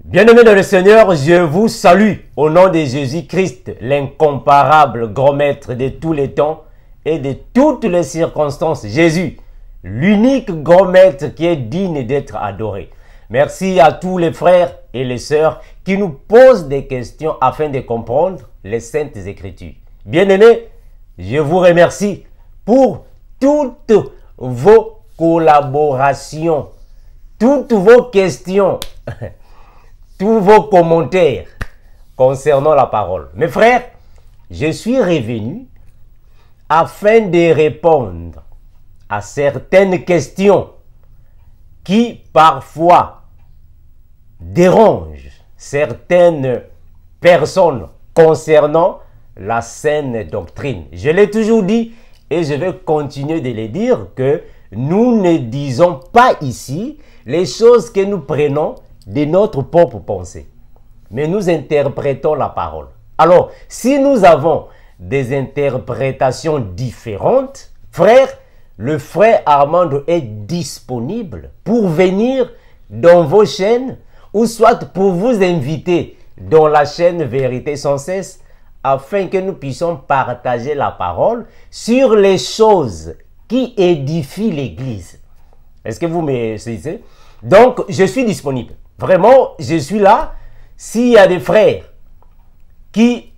Bien-aimés dans le Seigneur, je vous salue au nom de Jésus-Christ, l'incomparable grand maître de tous les temps et de toutes les circonstances. Jésus, l'unique grand maître qui est digne d'être adoré. Merci à tous les frères et les sœurs qui nous posent des questions afin de comprendre les Saintes Écritures. Bien-aimés, je vous remercie pour toutes vos collaborations, toutes vos questions, tous vos commentaires concernant la parole. Mes frères, je suis revenu afin de répondre à certaines questions qui parfois dérangent certaines personnes concernant la saine doctrine. Je l'ai toujours dit et je vais continuer de le dire que nous ne disons pas ici les choses que nous prenons de notre propre pensée, mais nous interprétons la parole. Alors, si nous avons des interprétations différentes, frère, le frère Armando est disponible pour venir dans vos chaînes ou soit pour vous inviter dans la chaîne Vérité sans cesse afin que nous puissions partager la parole sur les choses qui édifient l'Église. Est-ce que vous me saisissez? Donc, je suis disponible. Vraiment, je suis là. S'il y a des frères qui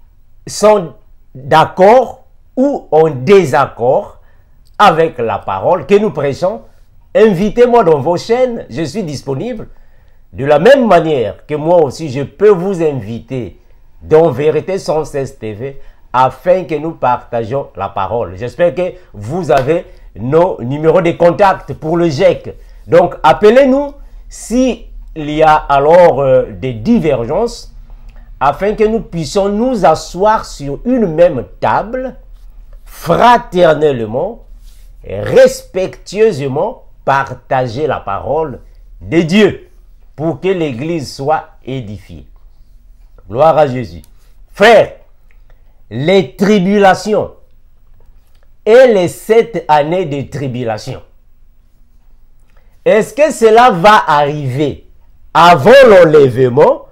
sont d'accord ou en désaccord avec la parole que nous prêchons, invitez-moi dans vos chaînes, je suis disponible. De la même manière que moi aussi, je peux vous inviter dans Vérité sans cesse TV afin que nous partagions la parole. J'espère que vous avez nos numéros de contact pour le GEC. Donc, appelez-nous si il y a alors des divergences afin que nous puissions nous asseoir sur une même table, fraternellement, respectueusement, partager la parole de Dieu pour que l'Église soit édifiée. Gloire à Jésus. Frères, les tribulations et les 7 années de tribulation, est-ce que cela va arriver avant l'enlèvement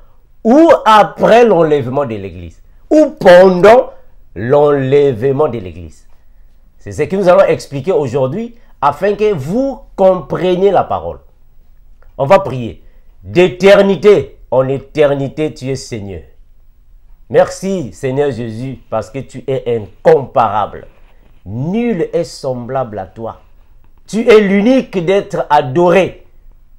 ou après l'enlèvement de l'Église ou pendant l'enlèvement de l'Église? C'est ce que nous allons expliquer aujourd'hui afin que vous compreniez la parole. On va prier. D'éternité en éternité, tu es Seigneur. Merci Seigneur Jésus parce que tu es incomparable. Nul est semblable à toi. Tu es l'unique d'être adoré,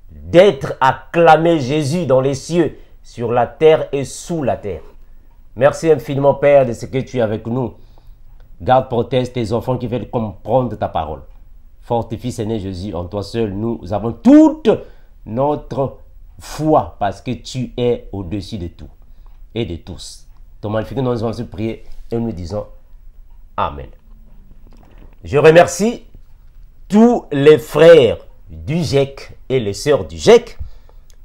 d'être acclamé Jésus dans les cieux, sur la terre et sous la terre. Merci infiniment Père de ce que tu es avec nous. Garde, protège tes enfants qui veulent comprendre ta parole. Fortifie Seigneur Jésus, en toi seul, nous avons toute notre foi parce que tu es au-dessus de tout et de tous. Ton magnifique nom, nous allons prier et nous disons Amen. Je remercie tous les frères du GEC et les sœurs du GEC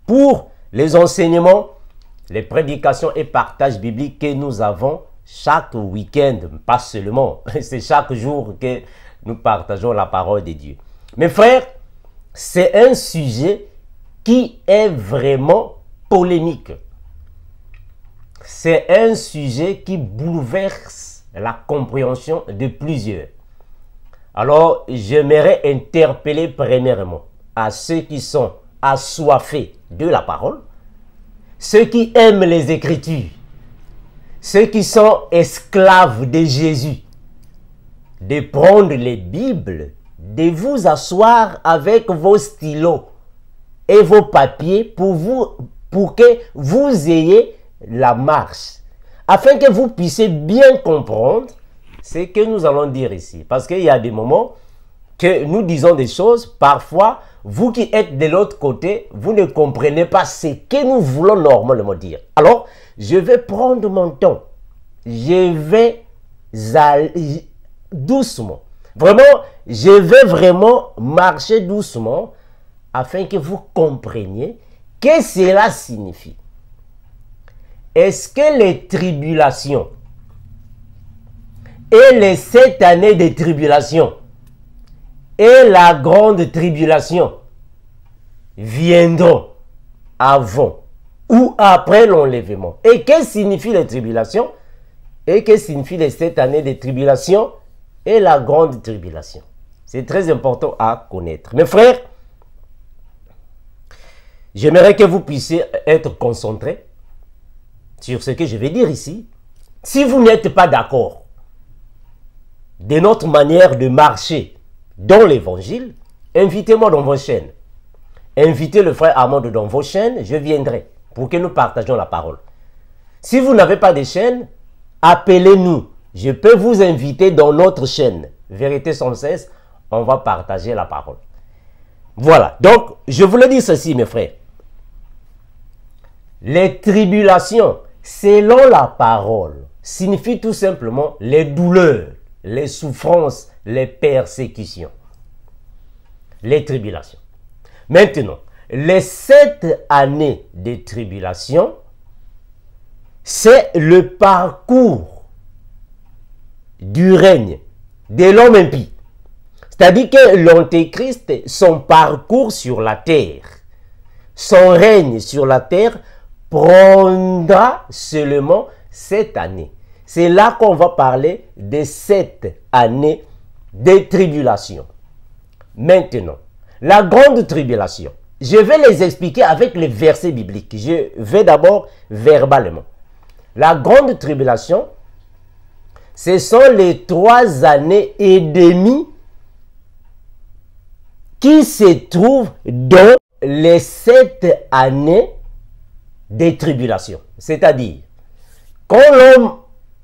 pour les enseignements, les prédications et partages bibliques que nous avons chaque week-end, pas seulement, c'est chaque jour que nous partageons la parole de Dieu. Mes frères, c'est un sujet qui est vraiment polémique. C'est un sujet qui bouleverse la compréhension de plusieurs. Alors, j'aimerais interpeller premièrement à ceux qui sont assoiffés de la parole, ceux qui aiment les Écritures, ceux qui sont esclaves de Jésus, de prendre les Bibles, de vous asseoir avec vos stylos et vos papiers pour que vous ayez la marche, afin que vous puissiez bien comprendre ce que nous allons dire ici. Parce qu'il y a des moments que nous disons des choses, parfois, vous qui êtes de l'autre côté, vous ne comprenez pas ce que nous voulons normalement dire. Alors, je vais prendre mon temps. Je vais aller doucement. Vraiment, je vais vraiment marcher doucement afin que vous compreniez ce que cela signifie. Est-ce que les tribulations et les 7 années de tribulation et la grande tribulation viendront avant ou après l'enlèvement. Et que signifient les tribulations? Et que signifie les 7 années de tribulation et la grande tribulation? C'est très important à connaître. Mes frères, j'aimerais que vous puissiez être concentrés sur ce que je vais dire ici. Si vous n'êtes pas d'accord de notre manière de marcher dans l'évangile, invitez-moi dans vos chaînes. Invitez le frère Armand dans vos chaînes, je viendrai pour que nous partagions la parole. Si vous n'avez pas de chaîne, appelez-nous. Je peux vous inviter dans notre chaîne. Vérité sans cesse, on va partager la parole. Voilà. Donc, je voulais dire ceci, mes frères. Les tribulations, selon la parole, signifient tout simplement les douleurs, les souffrances, les persécutions. Les tribulations. Maintenant, les 7 années de tribulation, c'est le parcours du règne de l'homme impie. C'est-à-dire que l'Antéchrist, son parcours sur la terre, son règne sur la terre prendra seulement 7 années. C'est là qu'on va parler de 7 années de tribulation. Maintenant, la grande tribulation, je vais les expliquer avec les versets bibliques. Je vais d'abord verbalement. La grande tribulation, ce sont les 3 années et demie qui se trouvent dans les 7 années de tribulation. C'est-à-dire, quand l'homme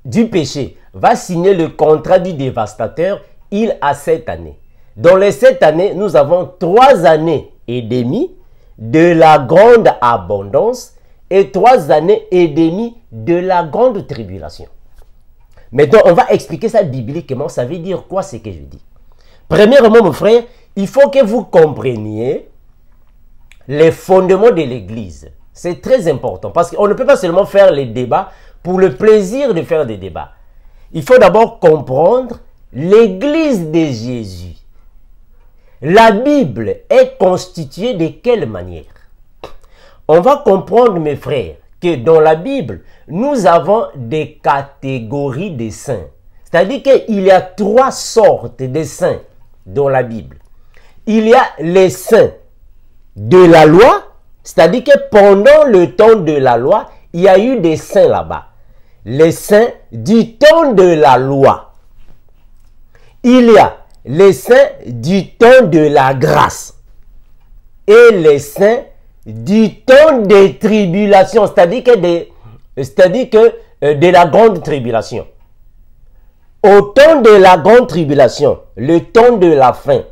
du péché va signer le contrat du dévastateur, il a 7 années. Dans les 7 années, nous avons 3 années et demie de la grande abondance et 3 années et demie de la grande tribulation. Maintenant, on va expliquer ça bibliquement. Ça veut dire quoi ce que je dis? Premièrement, mon frère, il faut que vous compreniez les fondements de l'Église. C'est très important parce qu'on ne peut pas seulement faire les débats pour le plaisir de faire des débats. Il faut d'abord comprendre l'Église de Jésus. La Bible est constituée de quelle manière? On va comprendre, mes frères, que dans la Bible, nous avons des catégories de saints. C'est-à-dire qu'il y a 3 sortes de saints dans la Bible. Il y a les saints de la loi, c'est-à-dire que pendant le temps de la loi, il y a eu des saints là-bas. Les saints du temps de la loi. Il y a les saints du temps de la grâce et les saints du temps des tribulations, c'est-à-dire que de la grande tribulation. Au temps de la grande tribulation, le temps de la fin,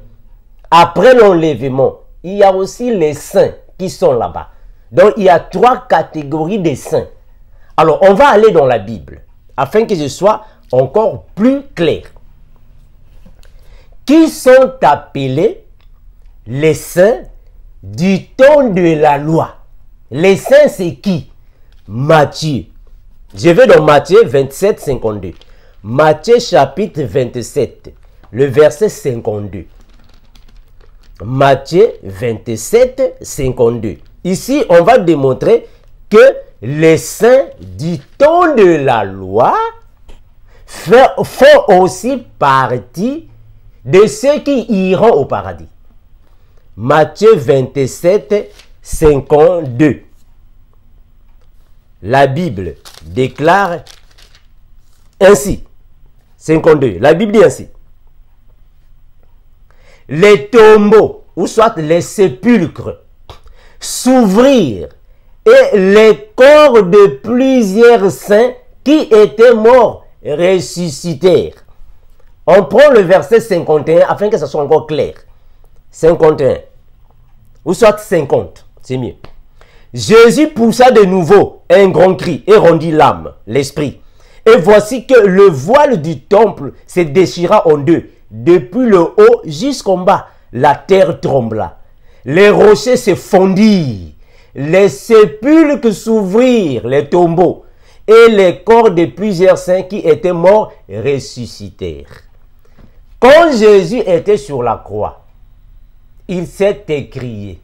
après l'enlèvement, il y a aussi les saints qui sont là-bas. Donc, il y a 3 catégories de saints. Alors, on va aller dans la Bible afin que je sois encore plus clair. Qui sont appelés les saints du temps de la loi? Les saints, c'est qui? Matthieu. Je vais dans Matthieu 27, 52. Matthieu chapitre 27, le verset 52. Matthieu 27, 52. Ici, on va démontrer que les saints du temps de la loi font aussi partie de ceux qui iront au paradis. Matthieu 27, 52. La Bible déclare ainsi. 52. La Bible dit ainsi. Les tombeaux, ou soit les sépulcres, s'ouvrirent et les corps de plusieurs saints qui étaient morts ressuscitèrent. On prend le verset 51 afin que ça soit encore clair. 51. Ou soit 50. C'est mieux. Jésus poussa de nouveau un grand cri et rendit l'âme, l'esprit. Et voici que le voile du temple se déchira en deux, depuis le haut jusqu'en bas. La terre trembla. Les rochers se fondirent. Les sépulcres s'ouvrirent, les tombeaux. Et les corps de plusieurs saints qui étaient morts ressuscitèrent. Quand Jésus était sur la croix, il s'est écrié.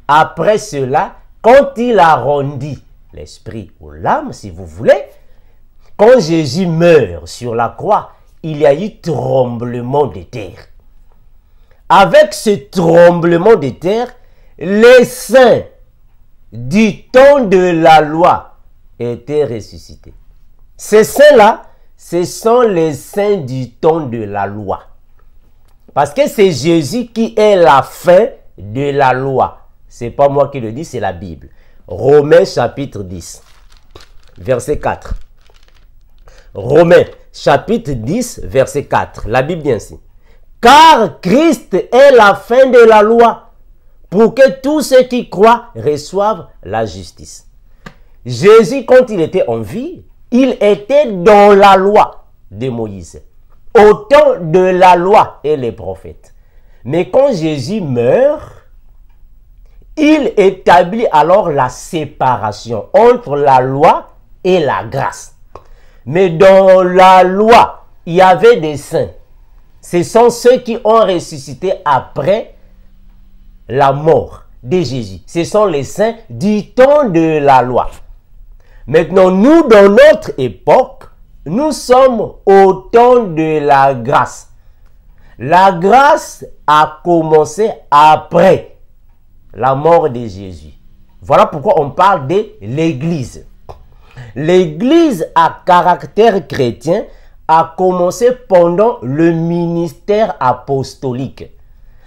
Après cela, quand il a rendu l'esprit ou l'âme, si vous voulez. Quand Jésus meurt sur la croix, il y a eu tremblement de terre. Avec ce tremblement de terre, les saints du temps de la loi étaient ressuscités. Ces saints-là, ce sont les saints du temps de la loi. Parce que c'est Jésus qui est la fin de la loi. Ce n'est pas moi qui le dis, c'est la Bible. Romains chapitre 10, verset 4. Romains chapitre 10, verset 4. La Bible dit ainsi. Car Christ est la fin de la loi, pour que tous ceux qui croient reçoivent la justice. Jésus, quand il était en vie, il était dans la loi de Moïse, au temps de la loi et les prophètes. Mais quand Jésus meurt, il établit alors la séparation entre la loi et la grâce. Mais dans la loi, il y avait des saints. Ce sont ceux qui ont ressuscité après la mort de Jésus. Ce sont les saints du temps de la loi. Maintenant, nous, dans notre époque, nous sommes au temps de la grâce. La grâce a commencé après la mort de Jésus. Voilà pourquoi on parle de l'Église. L'Église à caractère chrétien a commencé pendant le ministère apostolique.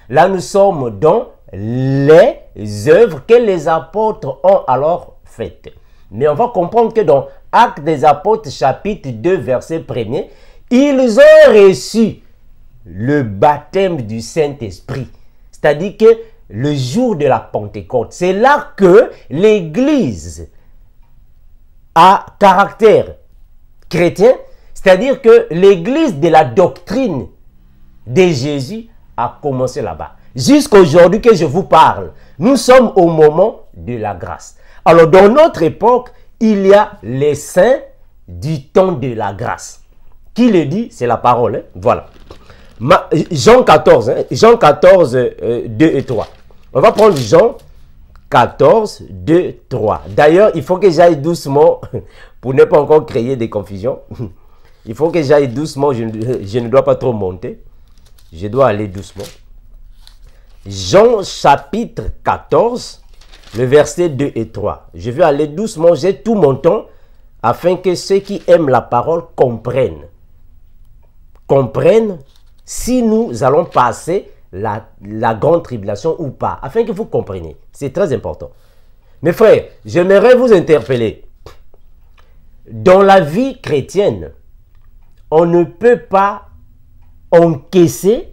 Là, nous sommes dans les œuvres que les apôtres ont alors faites. Mais on va comprendre que dans Actes des Apôtres, chapitre 2, verset 1er, ils ont reçu le baptême du Saint-Esprit. C'est-à-dire que le jour de la Pentecôte, c'est là que l'Église à caractère chrétien, c'est-à-dire que l'Église de la doctrine de Jésus a commencé là-bas. Jusqu'à aujourd'hui que je vous parle, nous sommes au moment de la grâce. Alors, dans notre époque, il y a les saints du temps de la grâce. Qui le dit? C'est la parole. Hein? Voilà. Jean 14, hein? Jean 14, 2 et 3. On va prendre Jean 14, 2, 3. D'ailleurs, il faut que j'aille doucement pour ne pas encore créer des confusions. Il faut que j'aille doucement. Je ne dois pas trop monter. Je dois aller doucement. Jean chapitre 14, le verset 2 et 3. Je vais aller doucement, j'ai tout mon temps, afin que ceux qui aiment la parole comprennent. Comprennent si nous allons passer la grande tribulation ou pas, afin que vous compreniez. C'est très important. Mes frères, j'aimerais vous interpeller. Dans la vie chrétienne, on ne peut pas encaisser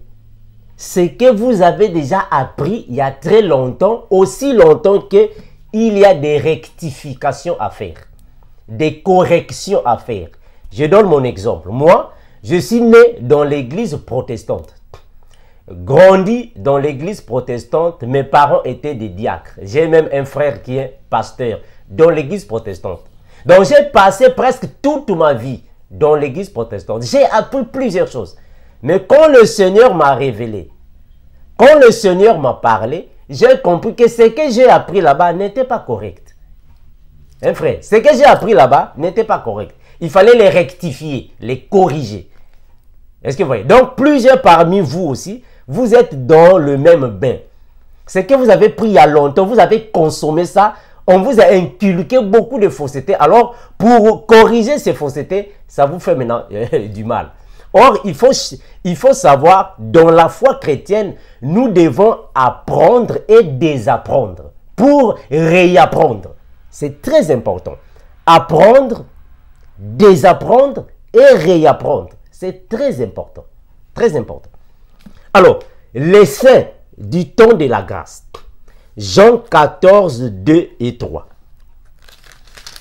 ce que vous avez déjà appris il y a très longtemps, aussi longtemps qu'il y a des rectifications à faire, des corrections à faire. Je donne mon exemple. Moi, je suis né dans l'église protestante. Grandi dans l'église protestante, mes parents étaient des diacres. J'ai même un frère qui est pasteur dans l'église protestante. Donc j'ai passé presque toute ma vie dans l'église protestante. J'ai appris plusieurs choses. Mais quand le Seigneur m'a révélé, quand le Seigneur m'a parlé, j'ai compris que ce que j'ai appris là-bas n'était pas correct. Hein, frère, ce que j'ai appris là-bas n'était pas correct. Il fallait les rectifier, les corriger. Est-ce que vous voyez? Donc, plusieurs parmi vous aussi, vous êtes dans le même bain. Ce que vous avez pris il y a longtemps, vous avez consommé ça, on vous a inculqué beaucoup de faussetés. Alors, pour corriger ces faussetés, ça vous fait maintenant du mal. Or, il faut savoir, dans la foi chrétienne, nous devons apprendre et désapprendre pour réapprendre. C'est très important. Apprendre, désapprendre et réapprendre. C'est très important. Très important. Alors, les saints du temps de la grâce. Jean 14, 2 et 3.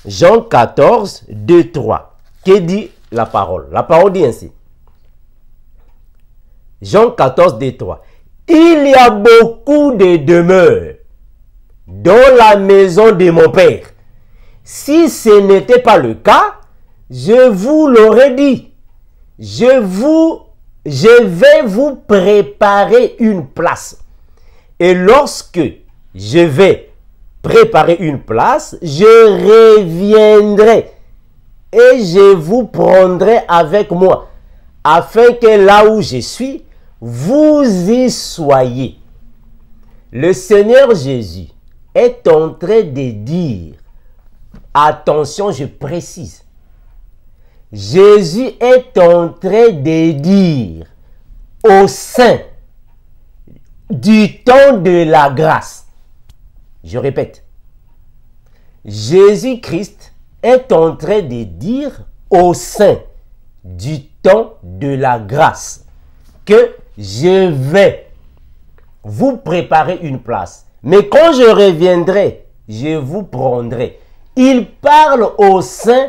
Jean 14, 2, 3. Que dit la parole? La parole dit ainsi. Jean 14, 2, 3. Il y a beaucoup de demeures dans la maison de mon Père. Si ce n'était pas le cas, je vous l'aurais dit. Je vais vous préparer une place. Et lorsque je vais préparer une place, je reviendrai et je vous prendrai avec moi, afin que là où je suis, vous y soyez. Le Seigneur Jésus est en train de dire, attention, je précise, Jésus est en train de dire au sein du temps de la grâce, je répète, Jésus-Christ est en train de dire au sein du temps de la grâce que je vais vous préparer une place. Mais quand je reviendrai, je vous prendrai. Il parle au sein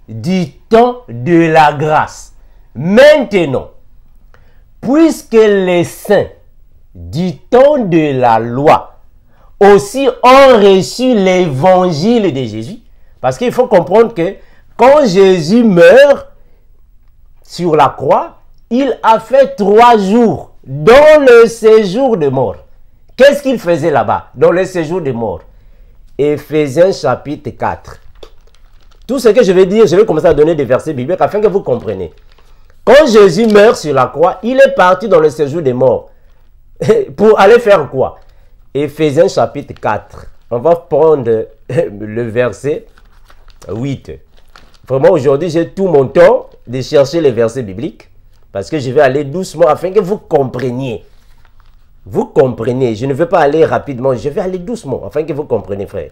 du temps de la grâce. Maintenant, puisque les saints du temps de la loi aussi ont reçu l'évangile de Jésus, parce qu'il faut comprendre que quand Jésus meurt sur la croix, il a fait 3 jours dans le séjour de mort. Qu'est-ce qu'il faisait là-bas, dans le séjour de mort? Éphésiens chapitre 4. Tout ce que je vais dire, je vais commencer à donner des versets bibliques afin que vous compreniez. Quand Jésus meurt sur la croix, il est parti dans le séjour des morts. Pour aller faire quoi? Éphésiens chapitre 4. On va prendre le verset 8. Vraiment, aujourd'hui, j'ai tout mon temps de chercher les versets bibliques. Parce que je vais aller doucement afin que vous compreniez. Vous comprenez. Je ne veux pas aller rapidement. Je vais aller doucement afin que vous compreniez, frère.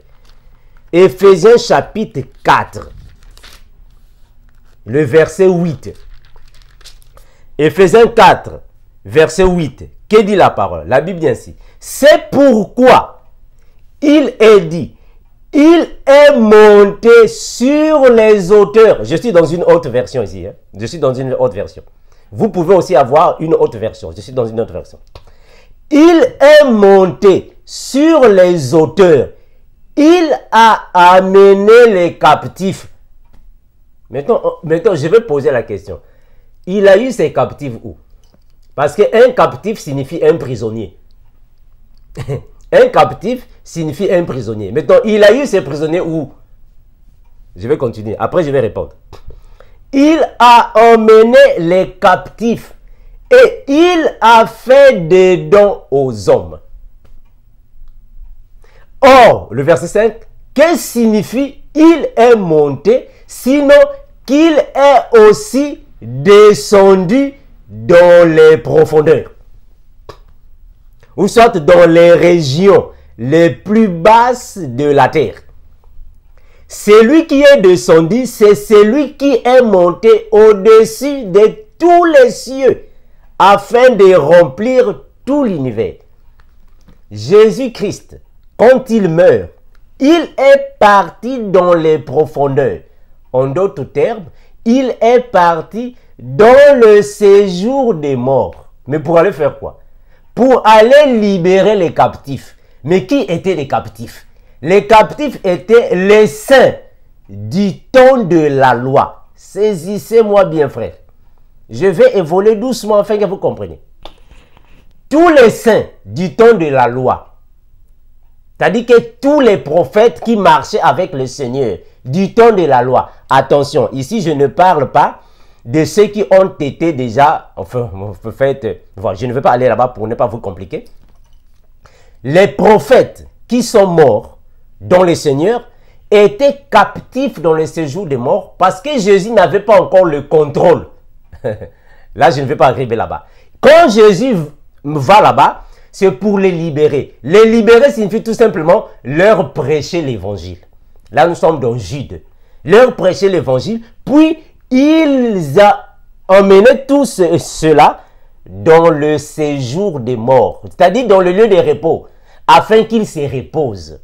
Éphésiens chapitre 4. Le verset 8. Éphésiens 4, verset 8. Que dit la parole? La Bible dit ainsi. C'est pourquoi il est dit, il est monté sur les hauteurs. Je suis dans une autre version ici. Je suis dans une autre version. Vous pouvez aussi avoir une autre version. Je suis dans une autre version. Il est monté sur les hauteurs. Il a amené les captifs. Maintenant, je vais poser la question. Il a eu ses captifs où? Parce qu'un captif signifie un prisonnier. Un captif signifie un prisonnier. Maintenant, il a eu ses prisonniers où? Je vais continuer. Après, je vais répondre. Il a emmené les captifs et il a fait des dons aux hommes. Or, le verset 5, que signifie il est monté, sinon qu'il est aussi descendu dans les profondeurs, ou soit dans les régions les plus basses de la terre. Celui qui est descendu, c'est celui qui est monté au-dessus de tous les cieux, afin de remplir tout l'univers. Jésus-Christ, quand il meurt, il est parti dans les profondeurs. En d'autres termes, il est parti dans le séjour des morts. Mais pour aller faire quoi? Pour aller libérer les captifs. Mais qui étaient les captifs? Les captifs étaient les saints du temps de la loi. Saisissez-moi bien, frère. Je vais évoluer doucement afin que vous compreniez. Tous les saints du temps de la loi, c'est-à-dire que tous les prophètes qui marchaient avec le Seigneur du temps de la loi. Attention, ici je ne parle pas de ceux qui ont été déjà, enfin, voilà, je ne vais pas aller là-bas pour ne pas vous compliquer. Les prophètes qui sont morts dans le Seigneur étaient captifs dans le séjour des morts parce que Jésus n'avait pas encore le contrôle. Là, je ne vais pas arriver là-bas. Quand Jésus va là-bas, c'est pour les libérer. Les libérer signifie tout simplement leur prêcher l'évangile. Là, nous sommes dans Jude. Leur prêcher l'évangile, puis ils ont emmené tout cela dans le séjour des morts, c'est-à-dire dans le lieu de repos, afin qu'ils se reposent.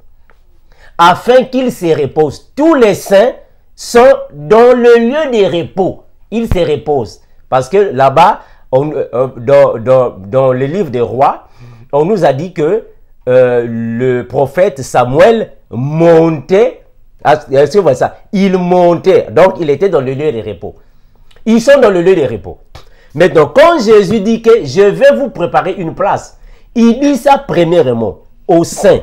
Afin qu'ils se reposent. Tous les saints sont dans le lieu de repos. Ils se reposent. Parce que là-bas, dans le livre des rois, on nous a dit que le prophète Samuel montait. Est-ce que vous voyez ça? Il montait. Donc, il était dans le lieu de repos. Ils sont dans le lieu de repos. Maintenant, quand Jésus dit que je vais vous préparer une place, il dit ça premièrement aux saints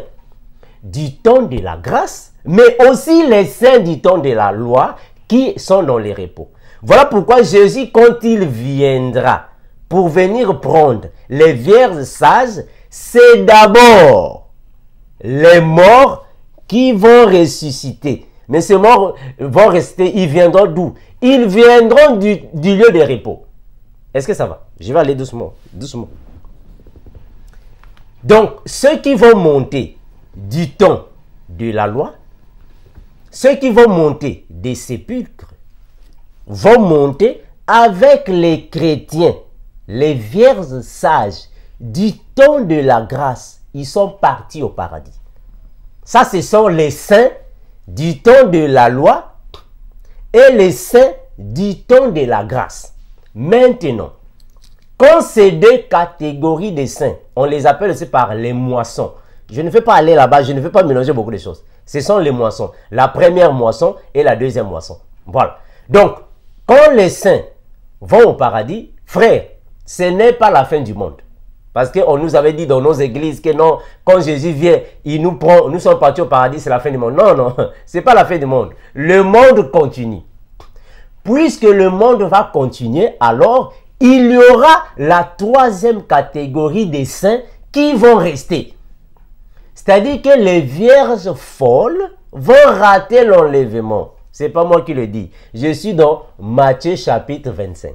du temps de la grâce, mais aussi les saints du temps de la loi qui sont dans les repos. Voilà pourquoi Jésus, quand il viendra pour venir prendre les vierges sages, c'est d'abord les morts qui vont ressusciter. Mais ces morts vont rester, ils viendront d'où? Ils viendront du lieu de repos. Est-ce que ça va? Je vais aller doucement, doucement. Donc, ceux qui vont monter du temps de la loi, ceux qui vont monter des sépulcres, vont monter avec les chrétiens, les vierges sages du temps de la grâce. Ils sont partis au paradis. Ça, ce sont les saints du temps de la loi et les saints du temps de la grâce. Maintenant, quand ces deux catégories de saints, on les appelle aussi par les moissons. Je ne vais pas aller là-bas, je ne vais pas mélanger beaucoup de choses. Ce sont les moissons. La première moisson et la deuxième moisson. Voilà. Donc, quand les saints vont au paradis, frère, ce n'est pas la fin du monde. Parce qu'on nous avait dit dans nos églises que non, quand Jésus vient, il nous prend, nous sommes partis au paradis, c'est la fin du monde. Non, non, ce n'est pas la fin du monde. Le monde continue. Puisque le monde va continuer, alors il y aura la troisième catégorie des saints qui vont rester. C'est-à-dire que les vierges folles vont rater l'enlèvement. Ce n'est pas moi qui le dis. Je suis dans Matthieu chapitre 25.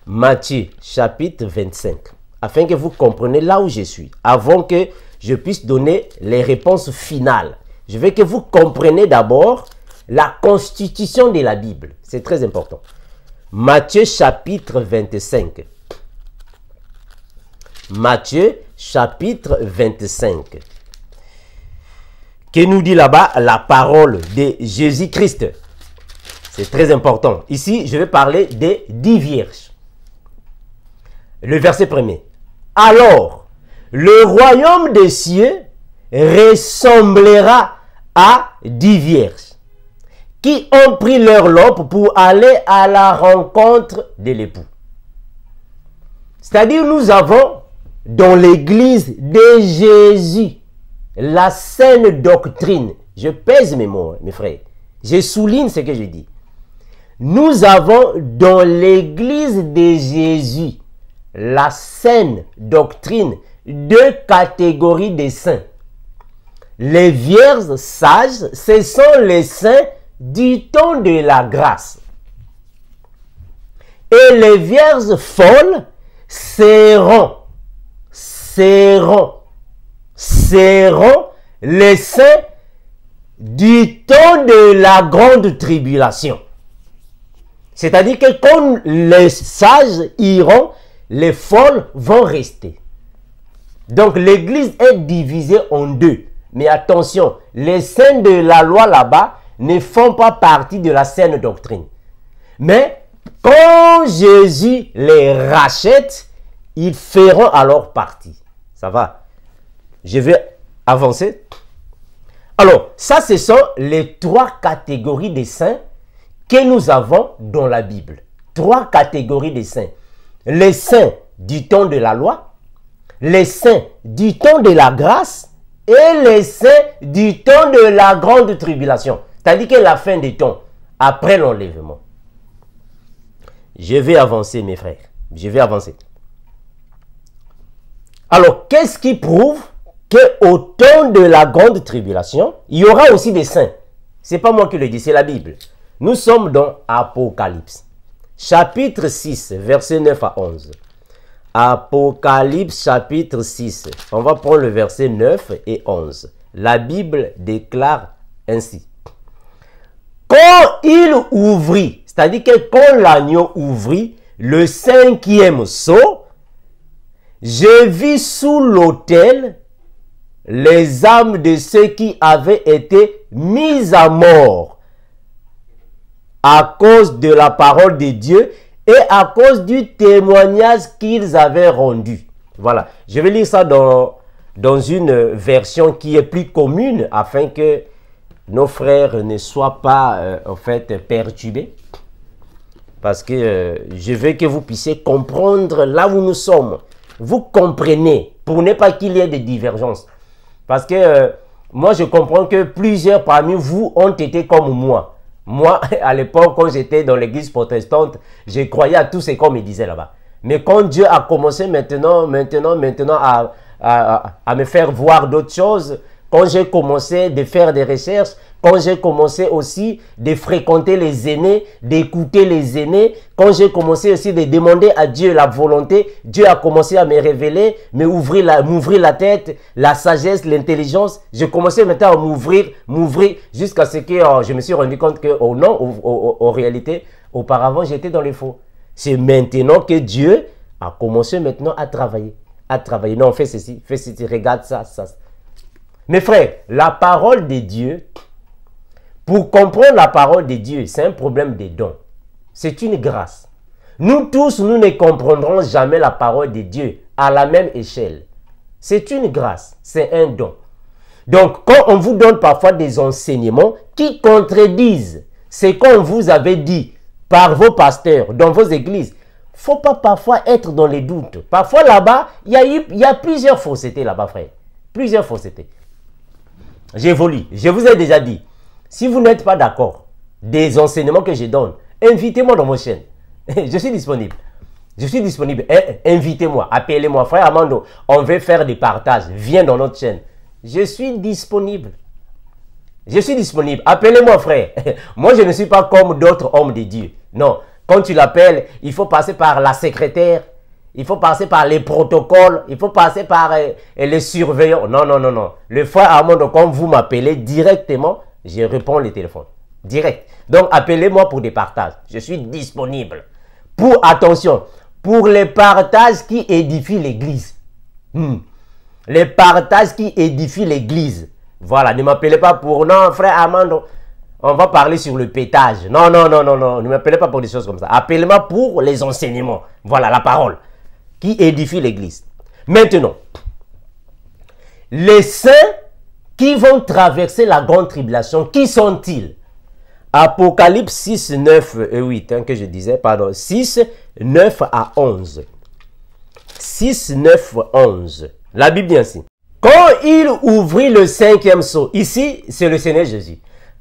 Matthieu chapitre 25. Afin que vous compreniez là où je suis. Avant que je puisse donner les réponses finales. Je veux que vous compreniez d'abord la constitution de la Bible. C'est très important. Matthieu chapitre 25. Matthieu chapitre 25. Que nous dit là-bas la parole de Jésus-Christ. C'est très important. Ici, je vais parler des 10 vierges. Le verset premier. Alors, le royaume des cieux ressemblera à 10 vierges qui ont pris leur lampe pour aller à la rencontre de l'époux. C'est-à-dire, nous avons dans l'église de Jésus la saine doctrine. Je pèse mes mots, mes frères. Je souligne ce que je dis. Nous avons dans l'église de Jésus la saine doctrine, deux catégories de saints. Les vierges sages, ce sont les saints du temps de la grâce. Et les vierges folles seront les saints du temps de la grande tribulation. C'est-à-dire que quand les sages iront, les folles vont rester. Donc l'église est divisée en deux. Mais attention, les saints de la loi là-bas ne font pas partie de la saine doctrine. Mais quand Jésus les rachète, ils feront alors partie. Ça va? Je vais avancer. Alors, ça, ce sont les trois catégories de saints que nous avons dans la Bible. Trois catégories de saints. Les saints du temps de la loi, les saints du temps de la grâce et les saints du temps de la grande tribulation. C'est-à-dire que la fin des temps, après l'enlèvement. Je vais avancer, mes frères. Je vais avancer. Alors, qu'est-ce qui prouve qu'au temps de la grande tribulation, il y aura aussi des saints? Ce n'est pas moi qui le dis, c'est la Bible. Nous sommes dans Apocalypse. Chapitre 6, versets 9 à 11. Apocalypse chapitre 6. On va prendre le verset 9 et 11. La Bible déclare ainsi. Quand il ouvrit, c'est-à-dire que quand l'agneau ouvrit le cinquième sceau, je vis sous l'autel les âmes de ceux qui avaient été mis à mort à cause de la parole de Dieu et à cause du témoignage qu'ils avaient rendu. Voilà, je vais lire ça dans une version qui est plus commune afin que nos frères ne soient pas en fait perturbés. Parce que je veux que vous puissiez comprendre là où nous sommes. Vous comprenez, pour ne pas qu'il y ait de divergences. Parce que moi, je comprends que plusieurs parmi vous ont été comme moi. Moi, à l'époque, quand j'étais dans l'église protestante, je croyais à tout ce qu'on me disait là-bas. Mais quand Dieu a commencé maintenant à me faire voir d'autres choses, quand j'ai commencé de faire des recherches, quand j'ai commencé aussi de fréquenter les aînés, d'écouter les aînés, quand j'ai commencé aussi de demander à Dieu la volonté, Dieu a commencé à me révéler, m'ouvrir la tête, la sagesse, l'intelligence. Je commençais maintenant à m'ouvrir, jusqu'à ce que je me suis rendu compte que, oh non, en réalité, auparavant, j'étais dans les faux. C'est maintenant que Dieu a commencé maintenant à travailler. Non, fais ceci, regarde ça. Mes frères, la parole de Dieu, pour comprendre la parole de Dieu, c'est un problème de dons. C'est une grâce. Nous tous, nous ne comprendrons jamais la parole de Dieu à la même échelle. C'est une grâce, c'est un don. Donc, quand on vous donne parfois des enseignements qui contredisent ce qu'on vous avait dit par vos pasteurs dans vos églises, il ne faut pas parfois être dans les doutes. Parfois là-bas, il y a plusieurs faussetés là-bas, frère. Plusieurs faussetés. J'évolue. Je vous ai déjà dit, si vous n'êtes pas d'accord des enseignements que je donne, invitez-moi dans mon chaîne. Je suis disponible. Je suis disponible. Invitez-moi, appelez-moi. Frère Amando, on veut faire des partages. Viens dans notre chaîne. Je suis disponible. Je suis disponible. Appelez-moi, frère. Moi, je ne suis pas comme d'autres hommes de Dieu. Non. Quand tu l'appelles, il faut passer par la secrétaire. Il faut passer par les protocoles. Il faut passer par les surveillants. Non. Le frère Amando, quand vous m'appelez directement, je réponds le téléphone. Direct. Donc, appelez-moi pour des partages. Je suis disponible. Attention, pour les partages qui édifient l'église. Les partages qui édifient l'église. Voilà, ne m'appelez pas pour... Non, frère Amando, on va parler sur le pétage. Non. Ne m'appelez pas pour des choses comme ça. Appelez-moi pour les enseignements. Voilà, la parole qui édifie l'église. Maintenant, les saints qui vont traverser la grande tribulation, qui sont-ils? Apocalypse 6, 9 et 8, que je disais, pardon, 6, 9 à 11. 6, 9, 11. La Bible dit ainsi. Quand il ouvrit le cinquième sceau, ici, c'est le Seigneur Jésus.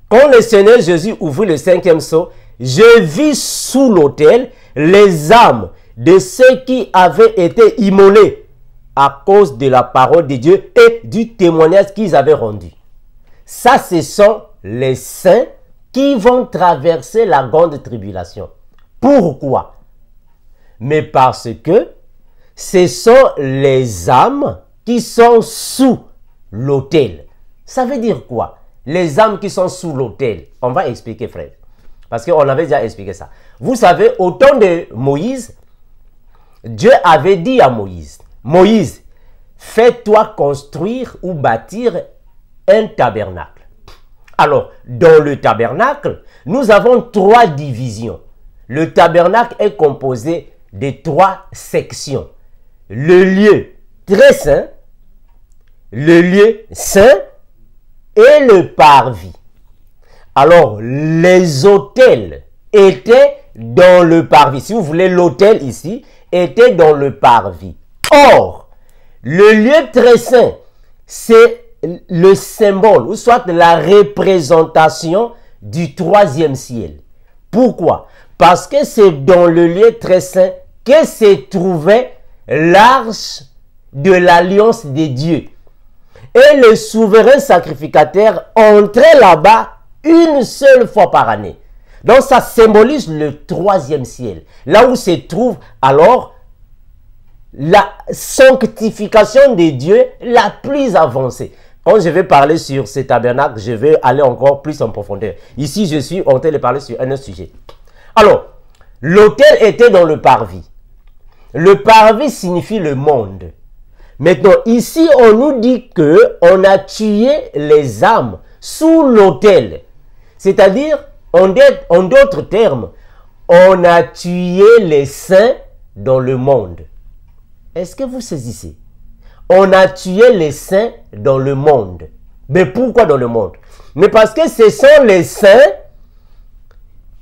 Quand le Seigneur Jésus ouvrit le cinquième sceau, je vis sous l'autel les âmes de ceux qui avaient été immolés à cause de la parole de Dieu et du témoignage qu'ils avaient rendu. Ça, ce sont les saints qui vont traverser la grande tribulation. Pourquoi? Mais parce que ce sont les âmes qui sont sous l'autel. Ça veut dire quoi? Les âmes qui sont sous l'autel. On va expliquer, frère. Parce qu'on avait déjà expliqué ça. Vous savez, au temps de Moïse, Dieu avait dit à Moïse, Moïse, fais-toi construire ou bâtir un tabernacle. Alors, dans le tabernacle, nous avons 3 divisions. Le tabernacle est composé de 3 sections. Le lieu très saint, le lieu saint et le parvis. Alors, les autels étaient dans le parvis. Si vous voulez, l'autel ici était dans le parvis. Or, le lieu très saint, c'est le symbole, ou soit la représentation du 3e ciel. Pourquoi? Parce que c'est dans le lieu très saint que se trouvait l'arche de l'alliance de Dieu. Et le souverain sacrificateur entrait là-bas une seule fois par année. Donc ça symbolise le 3e ciel. Là où se trouve alors la sanctification de Dieu la plus avancée. Quand je vais parler sur ce tabernacle, je vais aller encore plus en profondeur. Ici, je suis en train de parler sur un autre sujet. Alors, l'autel était dans le parvis. Le parvis signifie le monde. Maintenant, ici, on nous dit qu'on a tué les âmes sous l'autel. C'est-à-dire, en d'autres termes, on a tué les saints dans le monde. Est-ce que vous saisissez? On a tué les saints dans le monde. Mais pourquoi dans le monde? Mais parce que ce sont les saints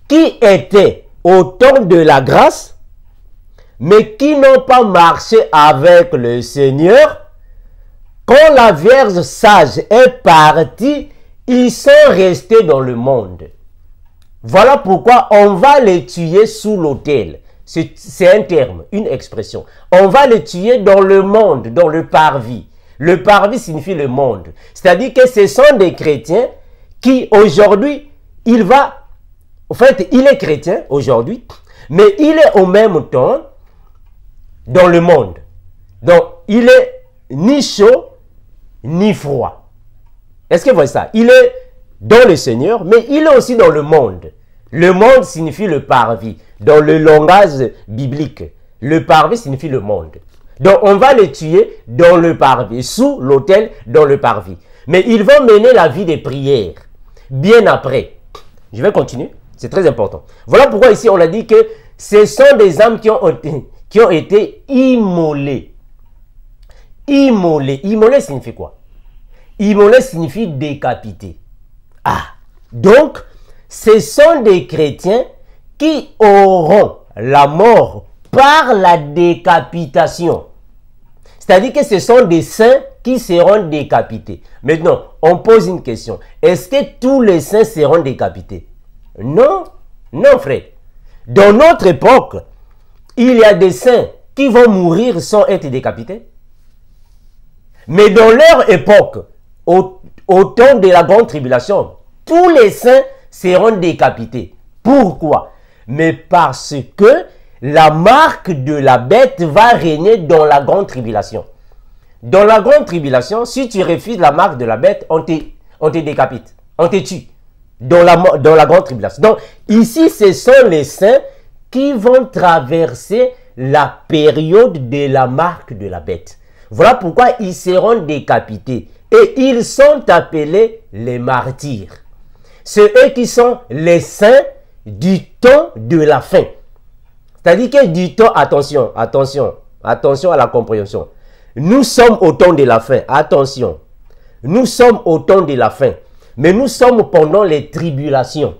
qui étaient au temps de la grâce, mais qui n'ont pas marché avec le Seigneur quand quand la Vierge sage est partie, ils sont restés dans le monde. Voilà pourquoi on va les tuer sous l'autel. C'est un terme, une expression. On va les tuer dans le monde, dans le parvis. Le parvis signifie le monde. C'est-à-dire que ce sont des chrétiens qui aujourd'hui, il est chrétien aujourd'hui, mais il est au même temps dans le monde. Donc, il est ni chaud, ni froid. Est-ce que vous voyez ça? Il est dans le Seigneur, mais il est aussi dans le monde. Le monde signifie le parvis. Dans le langage biblique, le parvis signifie le monde. Donc, on va les tuer dans le parvis, sous l'autel, dans le parvis. Mais ils vont mener la vie des prières, bien après. Je vais continuer, c'est très important. Voilà pourquoi ici, on a dit que ce sont des âmes qui ont été immolées. Immolées. Immolées signifie quoi? Immolées signifie décapité. Ah, donc, ce sont des chrétiens qui auront la mort par la décapitation. C'est-à-dire que ce sont des saints qui seront décapités. Maintenant, on pose une question. Est-ce que tous les saints seront décapités? Non, non frère. Dans notre époque, il y a des saints qui vont mourir sans être décapités. Mais dans leur époque, au temps de la grande tribulation, tous les saints seront décapités. Pourquoi? Mais parce que la marque de la bête va régner dans la grande tribulation. Dans la grande tribulation, si tu refuses la marque de la bête, on te décapite, on te tue. Dans la grande tribulation. Donc, ici, ce sont les saints qui vont traverser la période de la marque de la bête. Voilà pourquoi ils seront décapités. Et ils sont appelés les martyrs. C'est eux qui sont les saints du temps de la fin. C'est-à-dire que du temps, attention à la compréhension. Nous sommes au temps de la fin, attention. Nous sommes au temps de la fin, mais nous sommes pendant les tribulations.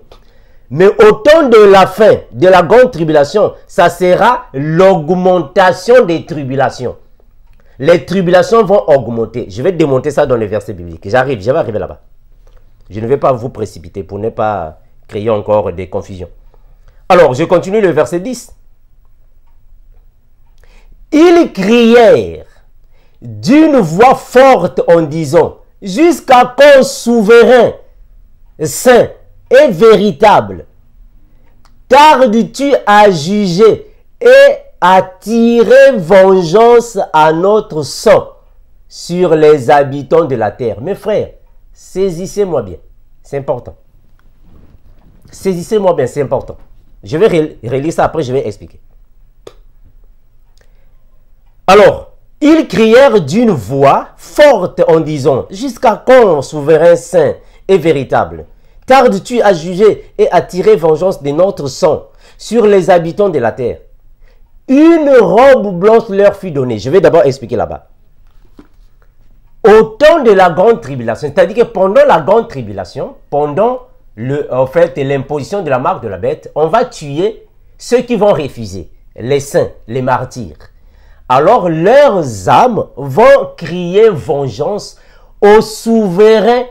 Mais au temps de la fin, de la grande tribulation, ça sera l'augmentation des tribulations. Les tribulations vont augmenter. Je vais démonter ça dans les versets bibliques. Je vais arriver là-bas. Je ne vais pas vous précipiter pour ne pas créer encore des confusions. Alors, je continue le verset 10. Ils crièrent d'une voix forte en disant, jusqu'à quand souverain, saint et véritable, tardes-tu à juger et à tirer vengeance à notre sang sur les habitants de la terre? Mes frères, saisissez-moi bien, c'est important. Saisissez-moi bien, c'est important. Je vais relire ça, après je vais expliquer. Alors, ils crièrent d'une voix forte en disant, jusqu'à quand, souverain saint et véritable, tardes-tu à juger et à tirer vengeance de notre sang sur les habitants de la terre? Une robe blanche leur fut donnée. Je vais d'abord expliquer là-bas. Au temps de la grande tribulation, c'est-à-dire que pendant la grande tribulation, pendant l'imposition de la marque de la bête, on va tuer ceux qui vont refuser, les saints, les martyrs. Alors leurs âmes vont crier vengeance au souverain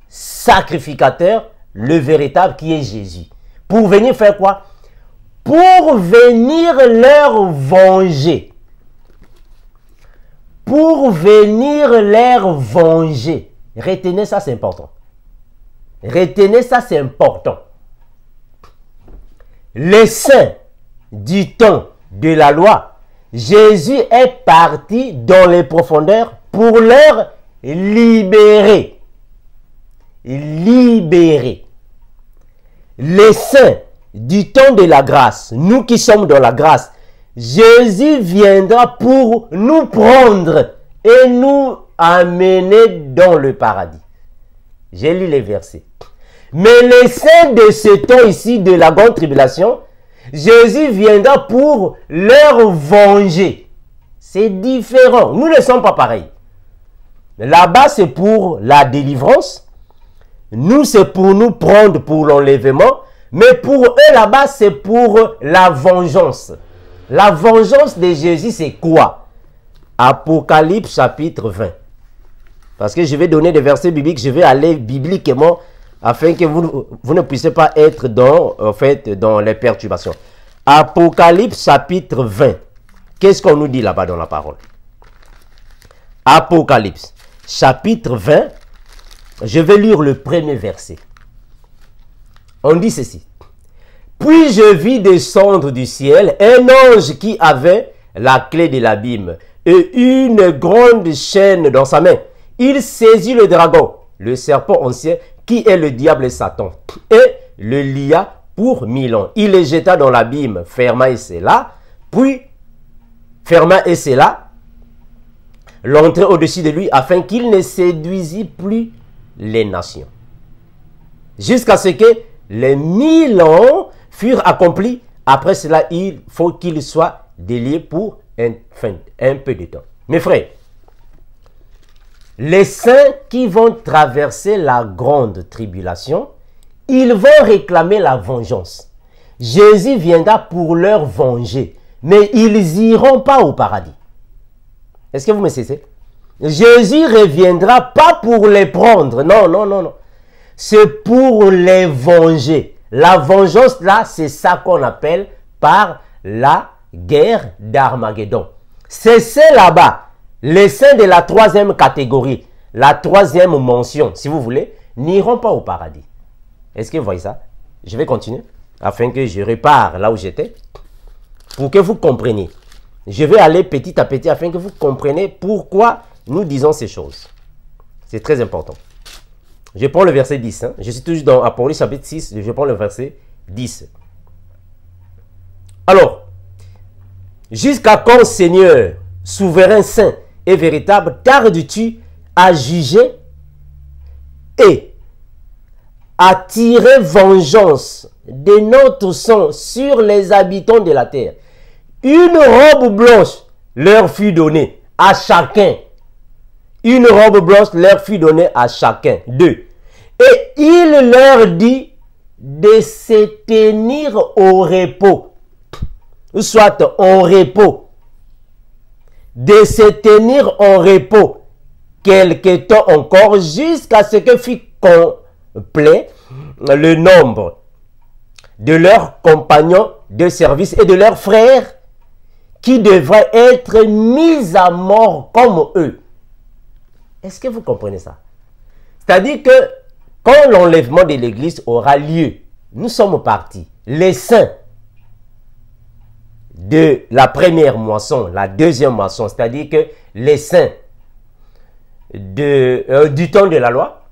sacrificateur, le véritable qui est Jésus. Pour venir faire quoi? Pour venir leur venger. Pour venir leur venger. Retenez ça, c'est important. Retenez ça, c'est important. Les saints du temps de la loi, Jésus est parti dans les profondeurs pour leur libérer. Libérer. Les saints du temps de la grâce, nous qui sommes dans la grâce, Jésus viendra pour nous prendre et nous amener dans le paradis. J'ai lu les versets. Mais les saints de ce temps ici, de la grande tribulation, Jésus viendra pour leur venger. C'est différent. Nous ne sommes pas pareils. Là-bas, c'est pour la délivrance. Nous, c'est pour nous prendre pour l'enlèvement. Mais pour eux, là-bas, c'est pour la vengeance. La vengeance de Jésus, c'est quoi? Apocalypse chapitre 20. Parce que je vais donner des versets bibliques, je vais aller bibliquement afin que vous ne puissiez pas être dans, en fait, dans les perturbations. Apocalypse chapitre 20. Qu'est-ce qu'on nous dit là-bas dans la parole? Apocalypse chapitre 20. Je vais lire le premier verset. On dit ceci. Puis je vis descendre du ciel un ange qui avait la clé de l'abîme et une grande chaîne dans sa main. Il saisit le dragon, le serpent ancien, qui est le diable et Satan, et le lia pour 1000 ans. Il le jeta dans l'abîme, ferma et scella, puis ferma et scella l'entrée au-dessus de lui, afin qu'il ne séduisit plus les nations. Jusqu'à ce que les 1000 ans furent accomplis. Après cela, il faut qu'il soit délié pour un peu de temps. Mes frères, les saints qui vont traverser la grande tribulation, ils vont réclamer la vengeance. Jésus viendra pour leur venger, mais ils n'iront pas au paradis. Est-ce que vous me cessez? Jésus ne reviendra pas pour les prendre. Non, non, non, non. C'est pour les venger. La vengeance, là, c'est ça qu'on appelle par la guerre d'Armageddon. C'est là-bas. Les saints de la troisième catégorie, la troisième mention, si vous voulez, n'iront pas au paradis. Est-ce que vous voyez ça? Je vais continuer afin que je répare là où j'étais pour que vous compreniez. Je vais aller petit à petit afin que vous compreniez pourquoi nous disons ces choses. C'est très important. Je prends le verset 10. Hein. Je suis toujours dans Apocalypse chapitre 6. Je prends le verset 10. Alors, jusqu'à quand, Seigneur, souverain saint et véritable, tardes-tu à juger et à tirer vengeance de notre sang sur les habitants de la terre? Une robe blanche leur fut donnée à chacun. Une robe blanche leur fut donnée à chacun. 2. Et il leur dit de se tenir au repos. Soit en repos. De se tenir en repos quelque temps encore jusqu'à ce que fût complet le nombre de leurs compagnons de service et de leurs frères qui devraient être mis à mort comme eux. Est-ce que vous comprenez ça? C'est-à-dire que quand l'enlèvement de l'Église aura lieu, nous sommes partis. Les saints de la première moisson, la deuxième moisson, c'est-à-dire que les saints du temps de la loi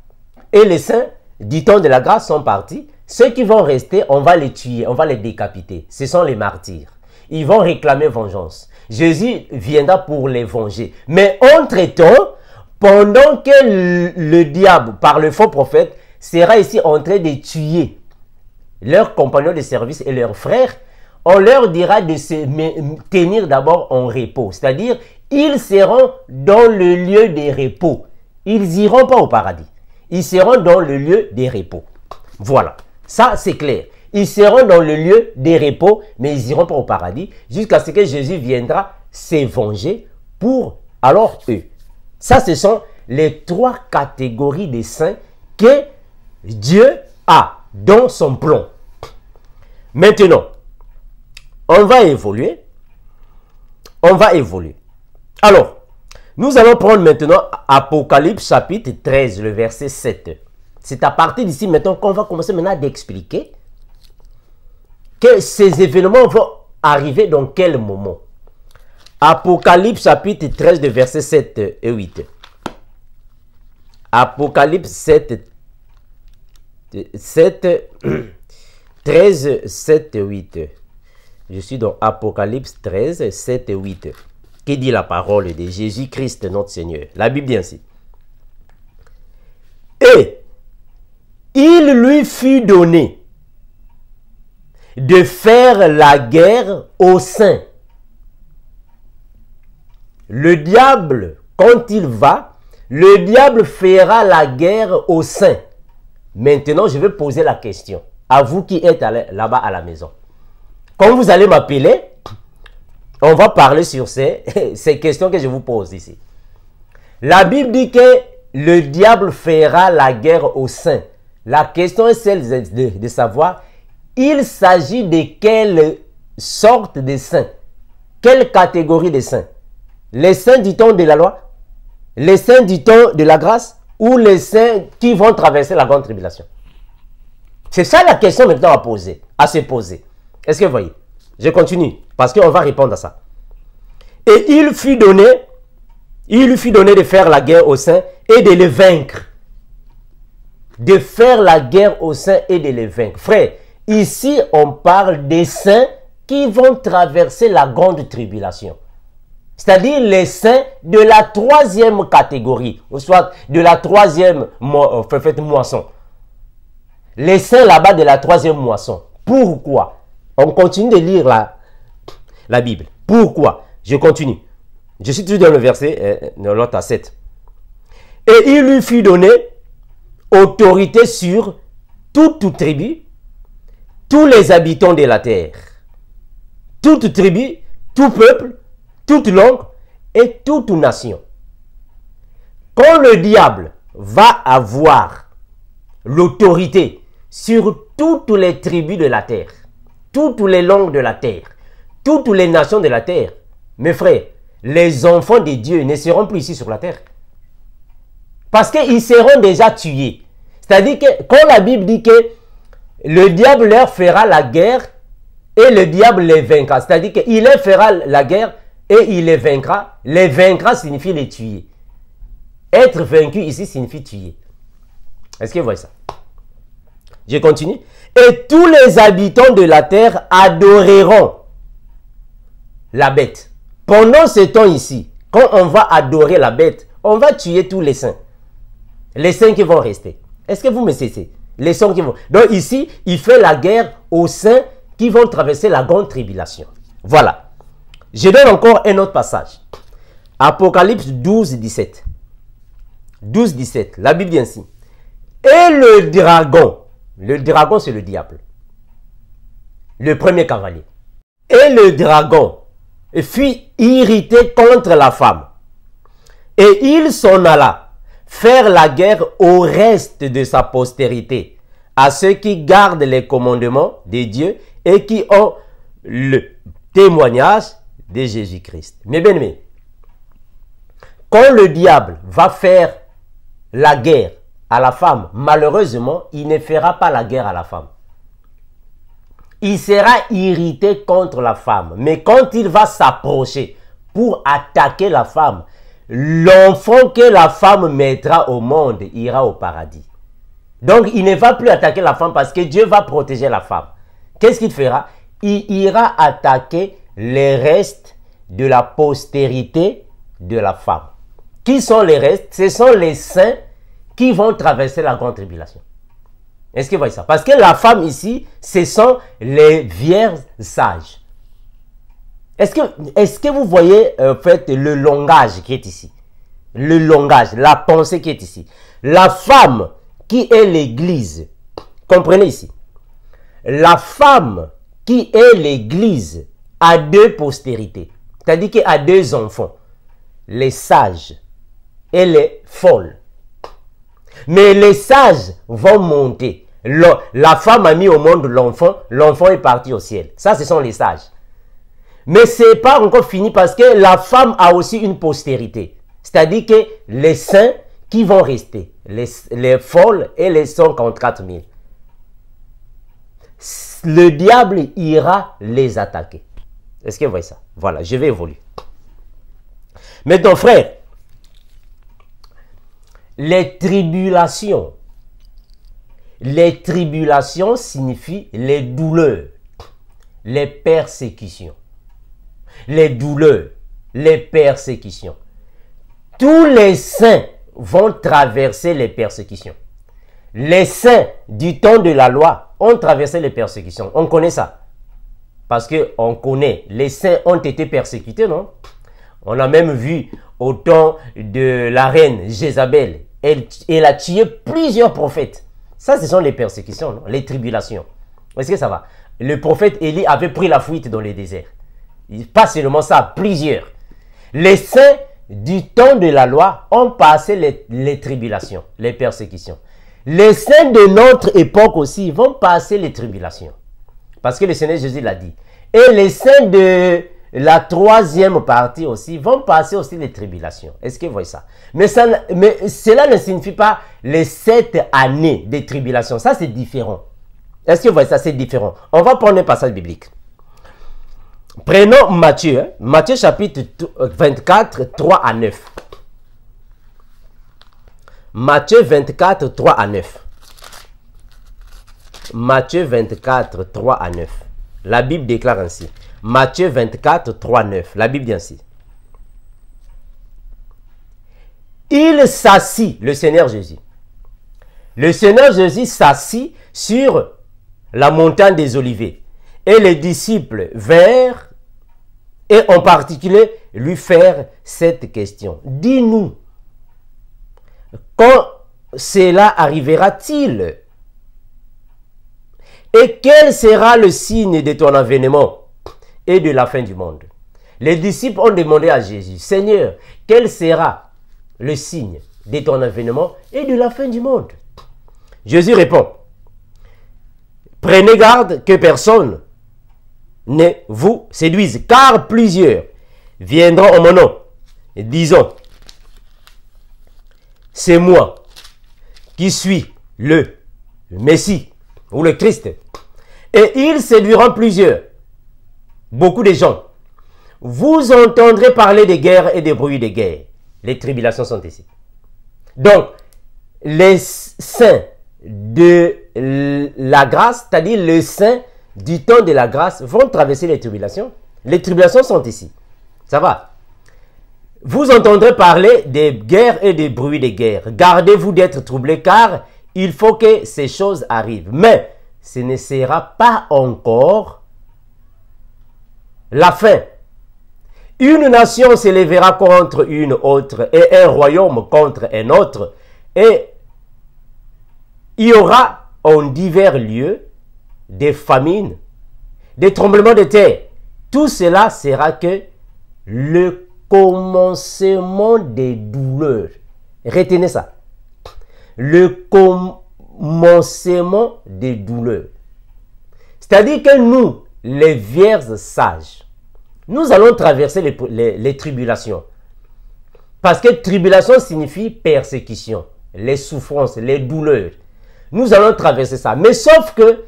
et les saints du temps de la grâce sont partis. Ceux qui vont rester, on va les tuer, on va les décapiter. Ce sont les martyrs. Ils vont réclamer vengeance. Jésus viendra pour les venger. Mais entre-temps, pendant que le diable, par le faux prophète, sera ici en train de tuer leurs compagnons de service et leurs frères, on leur dira de se tenir d'abord en repos. C'est-à-dire, ils seront dans le lieu des repos. Ils n'iront pas au paradis. Ils seront dans le lieu des repos. Voilà. Ça, c'est clair. Ils seront dans le lieu des repos, mais ils n'iront pas au paradis jusqu'à ce que Jésus viendra se venger pour alors eux. Ça, ce sont les trois catégories des saints que Dieu a dans son plan. Maintenant, on va évoluer. On va évoluer. Alors, nous allons prendre maintenant Apocalypse chapitre 13, le verset 7. C'est à partir d'ici maintenant qu'on va commencer maintenant d'expliquer que ces événements vont arriver dans quel moment. Apocalypse chapitre 13, de versets 7 et 8. Apocalypse 13, 7 et 8. Je suis dans Apocalypse 13, 7 et 8. Qui dit la parole de Jésus-Christ notre Seigneur? La Bible dit ainsi. Et il lui fut donné de faire la guerre aux saints. Le diable, quand il va, le diable fera la guerre aux saints. Maintenant, je vais poser la question à vous qui êtes là-bas à la maison. Quand vous allez m'appeler, on va parler sur ces questions que je vous pose ici. La Bible dit que le diable fera la guerre aux saints. La question est celle de savoir, il s'agit de quelle sorte de saints? Quelle catégorie de saints? Les saints du temps de la loi? Les saints du temps de la grâce? Ou les saints qui vont traverser la grande tribulation? C'est ça la question maintenant à se poser. Est-ce que vous voyez? Je continue, parce qu'on va répondre à ça. Et il lui fut donné de faire la guerre aux saints et de les vaincre. De faire la guerre aux saints et de les vaincre. Frère, ici on parle des saints qui vont traverser la grande tribulation. C'est-à-dire les saints de la troisième catégorie, ou soit de la troisième moisson. Les saints là-bas de la troisième moisson. Pourquoi? On continue de lire la Bible. Pourquoi? Je continue. Je suis toujours dans le verset, dans l'autre à 7. Et il lui fut donné autorité sur toute tribu, tous les habitants de la terre. Toute tribu, tout peuple, toute langue et toute nation. Quand le diable va avoir l'autorité sur toutes les tribus de la terre, toutes les langues de la terre, toutes les nations de la terre, mes frères, les enfants de Dieu ne seront plus ici sur la terre. Parce qu'ils seront déjà tués. C'est-à-dire que quand la Bible dit que le diable leur fera la guerre et le diable les vaincra. C'est-à-dire qu'il leur fera la guerre et il les vaincra. Les vaincra signifie les tuer. Être vaincu ici signifie tuer. Est-ce que vous voyez ça? Je continue. Et tous les habitants de la terre adoreront la bête. Pendant ce temps ici, quand on va adorer la bête, on va tuer tous les saints. Les saints qui vont rester. Est-ce que vous me cessez? Les saints qui vont... Donc ici, il fait la guerre aux saints qui vont traverser la grande tribulation. Voilà. Je donne encore un autre passage. Apocalypse 12, 17. 12, 17. La Bible dit ainsi. Et le dragon c'est le diable. Le premier cavalier. Et le dragon fut irrité contre la femme. Et il s'en alla faire la guerre au reste de sa postérité, à ceux qui gardent les commandements de Dieu et qui ont le témoignage de Jésus-Christ. Mes bien-aimés, quand le diable va faire la guerre à la femme, malheureusement, il ne fera pas la guerre à la femme. Il sera irrité contre la femme. Mais quand il va s'approcher pour attaquer la femme, l'enfant que la femme mettra au monde ira au paradis. Donc, il ne va plus attaquer la femme parce que Dieu va protéger la femme. Qu'est-ce qu'il fera? Il ira attaquer les restes de la postérité de la femme. Qui sont les restes? Ce sont les saints qui vont traverser la grande tribulation. Est-ce que vous voyez ça? Parce que la femme ici, ce sont les vierges sages. Est-ce que vous voyez en fait le langage qui est ici? Le langage, la pensée qui est ici. La femme qui est l'église, comprenez ici. La femme qui est l'église a deux postérités. C'est-à-dire qu'elle a deux enfants. Les sages et les folles. Mais les sages vont monter. La femme a mis au monde l'enfant est parti au ciel. Ça, ce sont les sages. Mais ce n'est pas encore fini parce que la femme a aussi une postérité. C'est-à-dire que les saints qui vont rester, les folles et les 144 000. Le diable ira les attaquer. Est-ce que vous voyez ça? Voilà, je vais évoluer. Maintenant, frère, les tribulations signifient les douleurs, les persécutions. Les douleurs, les persécutions. Tous les saints vont traverser les persécutions. Les saints du temps de la loi ont traversé les persécutions. On connaît ça. Parce qu'on connaît, les saints ont été persécutés, non? On a même vu au temps de la reine Jézabel, elle a tué plusieurs prophètes. Ça, ce sont les persécutions, non? Les tribulations. Est-ce que ça va? Le prophète Élie avait pris la fuite dans le désert. Pas seulement ça, plusieurs. Les saints du temps de la loi ont passé les tribulations, les persécutions. Les saints de notre époque aussi vont passer les tribulations. Parce que le Seigneur Jésus l'a dit. Et les saints de la troisième partie aussi vont passer aussi les tribulations. Est-ce que vous voyez ça? Mais cela ne signifie pas les 7 années de tribulation. Ça, c'est différent. Est-ce que vous voyez ça? C'est différent. On va prendre un passage biblique. Prenons Matthieu. Matthieu chapitre 24, 3 à 9. Matthieu 24, 3 à 9. Matthieu 24, 3 à 9. La Bible déclare ainsi. Matthieu 24, 3, 9. La Bible dit ainsi. Il s'assit, le Seigneur Jésus. Le Seigneur Jésus s'assit sur la montagne des Oliviers. Et les disciples vinrent, et en particulier, lui faire cette question. Dis-nous, quand cela arrivera-t-il? Et quel sera le signe de ton avènement et de la fin du monde? Les disciples ont demandé à Jésus, Seigneur, quel sera le signe de ton avènement et de la fin du monde? Jésus répond, prenez garde que personne ne vous séduise, car plusieurs viendront en mon nom, disons, c'est moi qui suis le Messie ou le Christ. Et ils séduiront plusieurs, beaucoup de gens. Vous entendrez parler de guerres et de bruits de guerre. Les tribulations sont ici. Donc, les saints de la grâce, c'est-à-dire les saints du temps de la grâce, vont traverser les tribulations. Les tribulations sont ici. Ça va? Vous entendrez parler des guerres et des bruits de guerre. Gardez-vous d'être troublés, car il faut que ces choses arrivent. Mais ce ne sera pas encore la fin. Une nation s'élèvera contre une autre et un royaume contre un autre. Et il y aura en divers lieux des famines, des tremblements de terre. Tout cela sera que le commencement des douleurs. Retenez ça. Le commencement des douleurs. C'est-à-dire que nous, les vierges sages, nous allons traverser les tribulations. Parce que tribulation signifie persécution, les souffrances, les douleurs. Nous allons traverser ça. Mais sauf que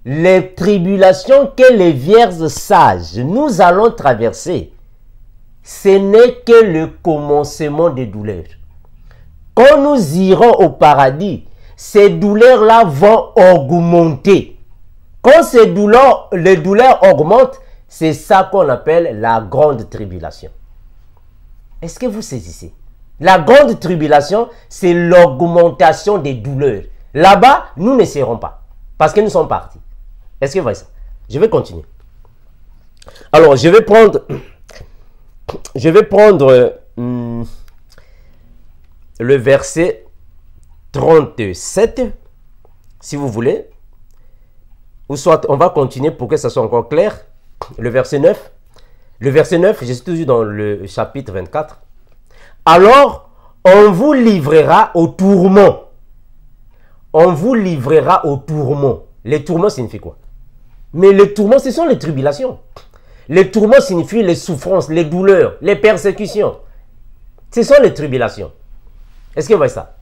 les tribulations que les vierges sages nous allons traverser, ce n'est que le commencement des douleurs. Quand nous irons au paradis, ces douleurs-là vont augmenter. Quand les douleurs augmentent, c'est ça qu'on appelle la grande tribulation. Est-ce que vous saisissez? La grande tribulation, c'est l'augmentation des douleurs. Là-bas, nous ne serons pas. Parce que nous sommes partis. Est-ce que vous voyez ça? Je vais continuer. Alors, je vais prendre le verset 37, si vous voulez. Ou soit, on va continuer pour que ça soit encore clair. Le verset 9. Le verset 9, je suis toujours dans le chapitre 24. Alors, on vous livrera au tourment. On vous livrera au tourment. Les tourments signifient quoi? Mais les tourments, ce sont les tribulations. Les tourments signifient les souffrances, les douleurs, les persécutions. Ce sont les tribulations. Est-ce que vous voyez ça?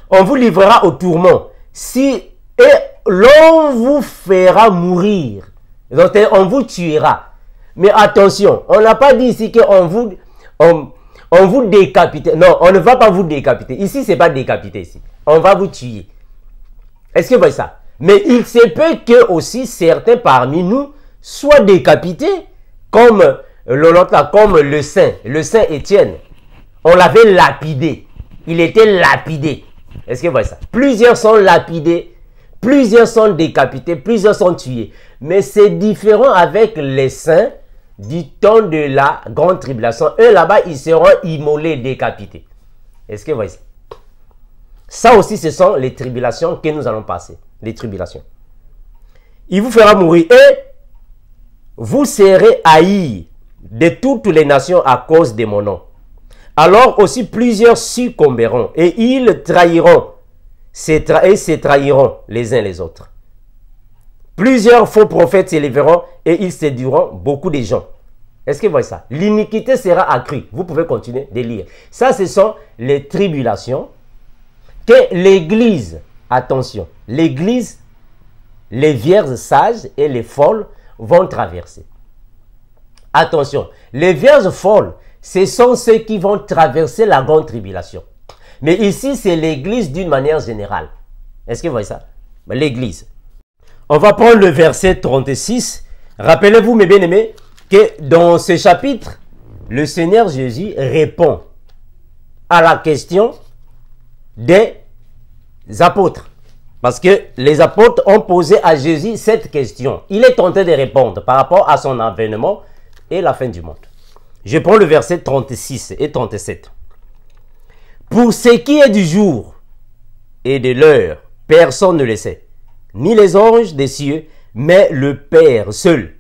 On vous livrera au tourment. Et l'on vous fera mourir. Donc, on vous tuera. Mais attention, on n'a pas dit ici qu'on vous décapite. Non, on ne va pas vous décapiter. Ici, ce n'est pas décapiter ici. On va vous tuer. Est-ce que vous voyez ça? Mais il se peut que aussi certains parmi nous soient décapités, comme le saint Étienne. On l'avait lapidé. Il était lapidé. Est-ce que vous voyez ça? Plusieurs sont lapidés, plusieurs sont décapités, plusieurs sont tués. Mais c'est différent avec les saints du temps de la grande tribulation. Eux là-bas, ils seront immolés, décapités. Est-ce que vous voyez ça? Ça aussi, ce sont les tribulations que nous allons passer. Les tribulations. Il vous fera mourir et vous serez haïs de toutes les nations à cause de mon nom. Alors aussi plusieurs succomberont et ils trahiront et se trahiront les uns les autres. Plusieurs faux prophètes s'élèveront et ils séduiront beaucoup de gens. Est-ce que vous voyez ça? L'iniquité sera accrue. Vous pouvez continuer de lire. Ça, ce sont les tribulations que l'Église, attention, l'Église, les vierges sages et les folles vont traverser. Attention, les vierges folles, ce sont ceux qui vont traverser la grande tribulation. Mais ici, c'est l'Église d'une manière générale. Est-ce que vous voyez ça? L'Église. On va prendre le verset 36. Rappelez-vous, mes bien-aimés, que dans ce chapitre, le Seigneur Jésus répond à la question des apôtres. Parce que les apôtres ont posé à Jésus cette question. Il est tenté de répondre par rapport à son avènement et la fin du monde. Je prends le verset 36 et 37. Pour ce qui est du jour et de l'heure, personne ne le sait, ni les anges des cieux, mais le Père seul.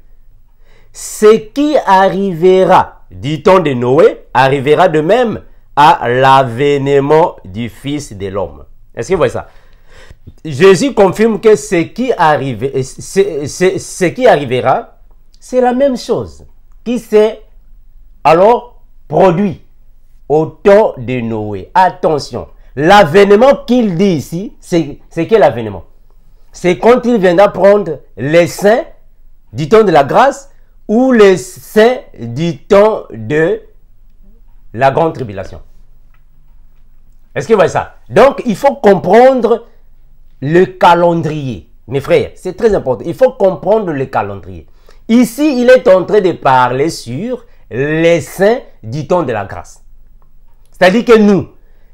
Ce qui arrivera du temps de Noé arrivera de même à l'avènement du Fils de l'homme. Est-ce que vous voyez ça? Jésus confirme que ce qui arrivera, c'est la même chose qui s'est alors produit au temps de Noé. Attention, l'avènement qu'il dit ici, c'est quel avènement? C'est quand il viendra prendre les saints du temps de la grâce ou les saints du temps de la grande tribulation. Est-ce que vous voyez ça? Donc, il faut comprendre le calendrier. Mes frères, c'est très important. Il faut comprendre le calendrier. Ici, il est en train de parler sur les saints du temps de la grâce. C'est-à-dire que nous,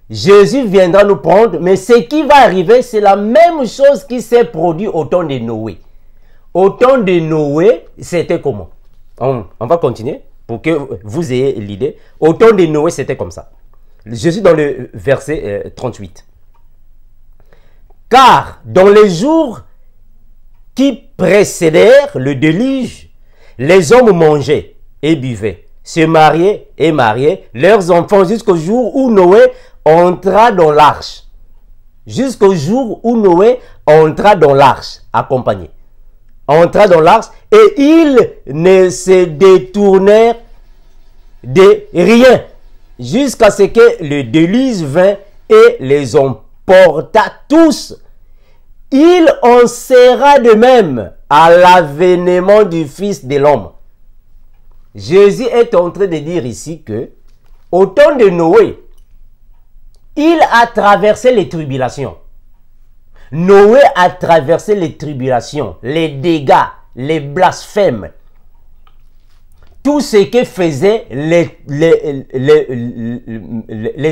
Jésus viendra nous prendre, mais ce qui va arriver, c'est la même chose qui s'est produit au temps de Noé. Au temps de Noé, c'était comment? On va continuer pour que vous ayez l'idée. Au temps de Noé, c'était comme ça. Je suis dans le verset 38. Car dans les jours qui précédèrent le déluge, les hommes mangeaient et buvaient, se mariaient et mariaient leurs enfants jusqu'au jour où Noé entra dans l'arche. Jusqu'au jour où Noé entra dans l'arche, accompagné. Entra dans l'arche et ils ne se détournèrent de rien jusqu'à ce que le déluge vint et les emporta tous. Il en sera de même à l'avènement du Fils de l'homme. Jésus est en train de dire ici que au temps de Noé, il a traversé les tribulations. Noé a traversé les tribulations, les dégâts, les blasphèmes. Tout ce que faisaient les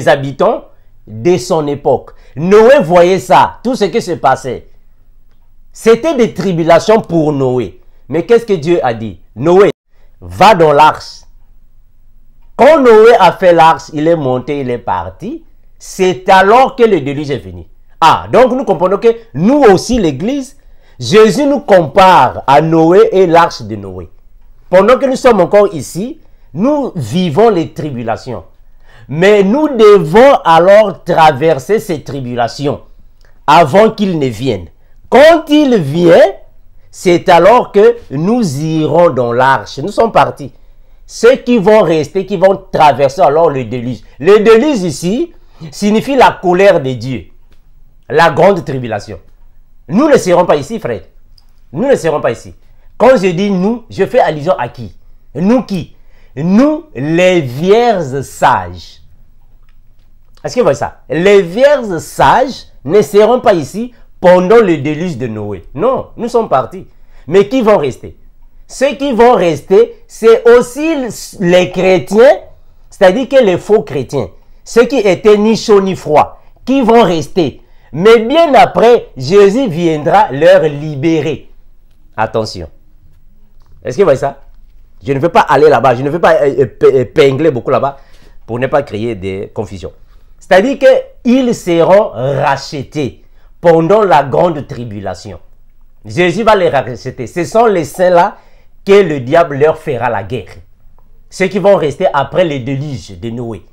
habitants de son époque. Noé voyait ça, tout ce qui se passait. C'était des tribulations pour Noé. Mais qu'est-ce que Dieu a dit? Noé, va dans l'arche. Quand Noé a fait l'arche, il est monté, il est parti. C'est alors que le déluge est venu. Ah, donc nous comprenons que nous aussi, l'Église, Jésus nous compare à Noé et l'arche de Noé. Pendant que nous sommes encore ici, nous vivons les tribulations. Mais nous devons alors traverser ces tribulations avant qu'il ne vienne. Quand il vient, c'est alors que nous irons dans l'arche. Nous sommes partis. Ceux qui vont rester, qui vont traverser alors le déluge. Le déluge ici signifie la colère de Dieu. La grande tribulation. Nous ne serons pas ici, frère. Nous ne serons pas ici. Quand je dis nous, je fais allusion à qui? Nous qui? Nous, les vierges sages. Est-ce que vous voyez ça? Les vierges sages ne seront pas ici pendant le déluge de Noé. Non, nous sommes partis. Mais qui vont rester? Ceux qui vont rester, c'est aussi les chrétiens, c'est-à-dire que les faux chrétiens. Ceux qui étaient ni chauds ni froids, qui vont rester. Mais bien après, Jésus viendra leur libérer. Attention. Est-ce que vous voyez ça? Je ne veux pas aller là-bas, je ne veux pas épingler beaucoup là-bas pour ne pas créer des confusions. C'est-à-dire qu'ils seront rachetés pendant la grande tribulation. Jésus va les racheter. Ce sont les saints-là que le diable leur fera la guerre. Ceux qui vont rester après les déluges de Noé.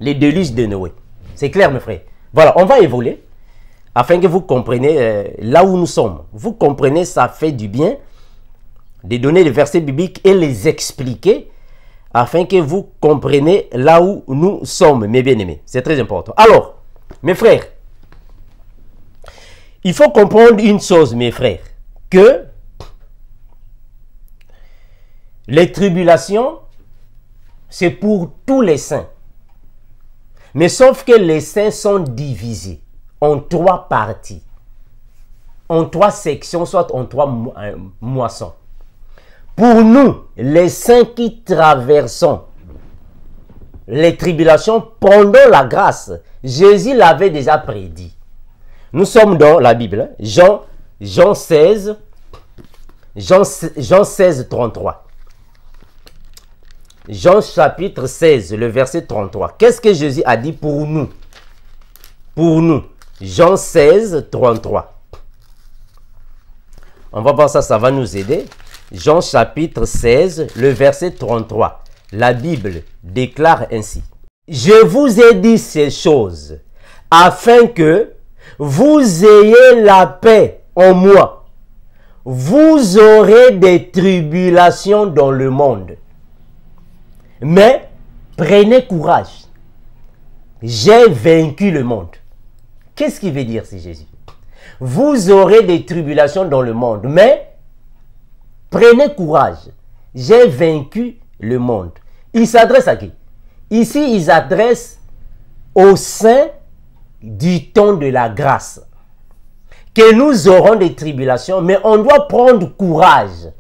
les déluges de Noé. C'est clair, mes frères. Voilà, on va évoluer afin que vous compreniez là où nous sommes. Vous comprenez, ça fait du bien de donner les versets bibliques et les expliquer afin que vous compreniez là où nous sommes, mes bien-aimés. C'est très important. Alors, mes frères, il faut comprendre une chose, mes frères, que les tribulations, c'est pour tous les saints. Mais sauf que les saints sont divisés en 3 parties, en 3 sections, soit en 3 moissons. Pour nous, les saints qui traversons les tribulations pendant la grâce, Jésus l'avait déjà prédit. Nous sommes dans la Bible, Jean 16, 33. Jean chapitre 16, le verset 33. Qu'est-ce que Jésus a dit pour nous? Pour nous. Jean 16, 33. On va voir ça, ça va nous aider. Jean chapitre 16, le verset 33. La Bible déclare ainsi. Je vous ai dit ces choses afin que vous ayez la paix en moi. Vous aurez des tribulations dans le monde. Mais prenez courage. J'ai vaincu le monde. Qu'est-ce qu'il veut dire, c'est Jésus? Vous aurez des tribulations dans le monde, mais prenez courage. J'ai vaincu le monde. Il s'adresse à qui? Ici, il s'adresse aux saints du temps de la grâce. Que nous aurons des tribulations, mais on doit prendre courage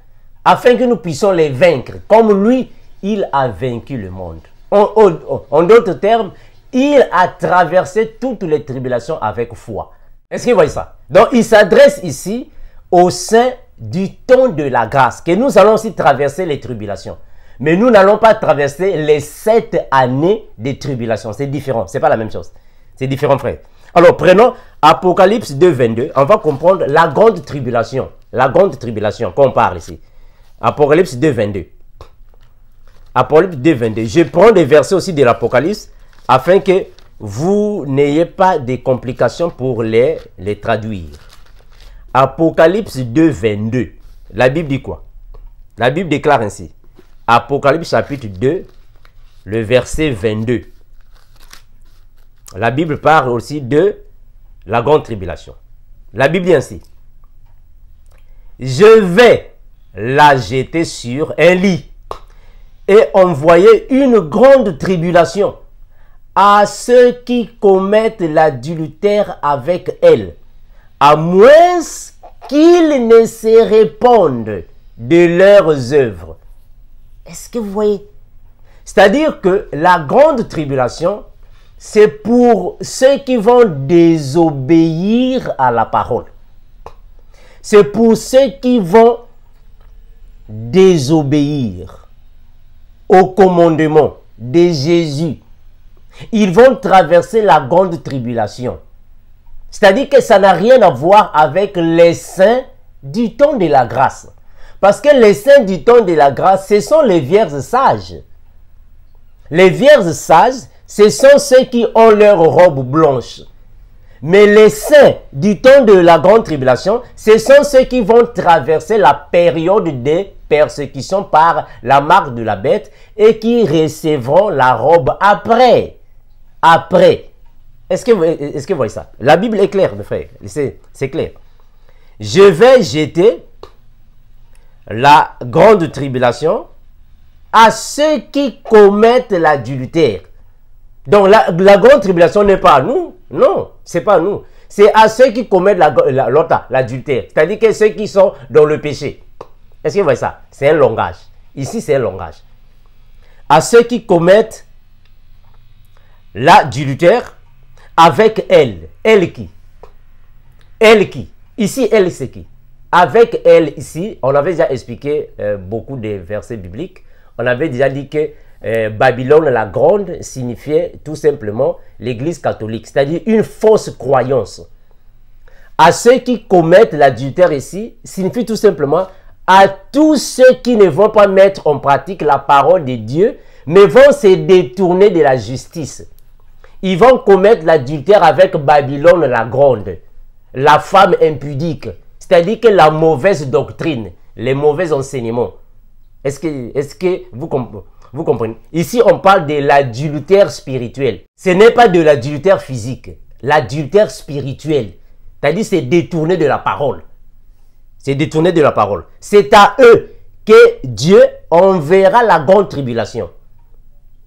afin que nous puissions les vaincre. Comme lui, il a vaincu le monde. En d'autres termes, il a traversé toutes les tribulations avec foi. Est-ce que vous voyez ça? Donc, il s'adresse ici aux saints du temps de la grâce, que nous allons aussi traverser les tribulations. Mais nous n'allons pas traverser les 7 années de tribulation. C'est différent, ce n'est pas la même chose. C'est différent, frère. Alors, prenons Apocalypse 2, 22. On va comprendre la grande tribulation. La grande tribulation qu'on parle ici. Apocalypse 2, 22. Apocalypse 2, 22. Je prends des versets aussi de l'Apocalypse afin que vous n'ayez pas de complications pour les traduire. Apocalypse 2, 22. La Bible dit quoi? La Bible déclare ainsi. Apocalypse chapitre 2, le verset 22. La Bible parle aussi de la grande tribulation. La Bible dit ainsi. Je vais la jeter sur un lit et envoyer une grande tribulation à ceux qui commettent l'adultère avec elle, à moins qu'ils ne se répandent de leurs œuvres. Est-ce que vous voyez? C'est-à-dire que la grande tribulation, c'est pour ceux qui vont désobéir à la parole. C'est pour ceux qui vont désobéir au commandement de Jésus. Ils vont traverser la grande tribulation. C'est-à-dire que ça n'a rien à voir avec les saints du temps de la grâce. Parce que les saints du temps de la grâce, ce sont les vierges sages. Les vierges sages, ce sont ceux qui ont leur robe blanche. Mais les saints du temps de la grande tribulation, ce sont ceux qui vont traverser la période de persécution par la marque de la bête et qui recevront la robe après. Après. Est-ce que vous voyez ça? La Bible est claire, mes frères. C'est clair. Je vais jeter la grande tribulation à ceux qui commettent l'adultère. Donc la grande tribulation n'est pas à nous. Non, c'est pas à nous. C'est à ceux qui commettent l'adultère. C'est-à-dire que ceux qui sont dans le péché. Est-ce que vous voyez ça? C'est un langage. Ici, c'est un langage. À ceux qui commettent l'adultère avec elle. Elle qui? Elle qui? Ici, elle, c'est qui? Avec elle, ici, on avait déjà expliqué beaucoup de versets bibliques. On avait déjà dit que Babylone la Grande signifiait tout simplement l'Église catholique, c'est-à-dire une fausse croyance. À ceux qui commettent l'adultère ici, signifie tout simplement à tous ceux qui ne vont pas mettre en pratique la parole de Dieu, mais vont se détourner de la justice. ils vont commettre l'adultère avec Babylone la grande, la femme impudique, c'est-à-dire que la mauvaise doctrine, les mauvais enseignements. Est-ce que vous comprenez? Ici, on parle de l'adultère spirituel. Ce n'est pas de l'adultère physique, l'adultère spirituel. C'est-à-dire c'est détourné de la parole. C'est détourné de la parole. C'est à eux que Dieu enverra la grande tribulation.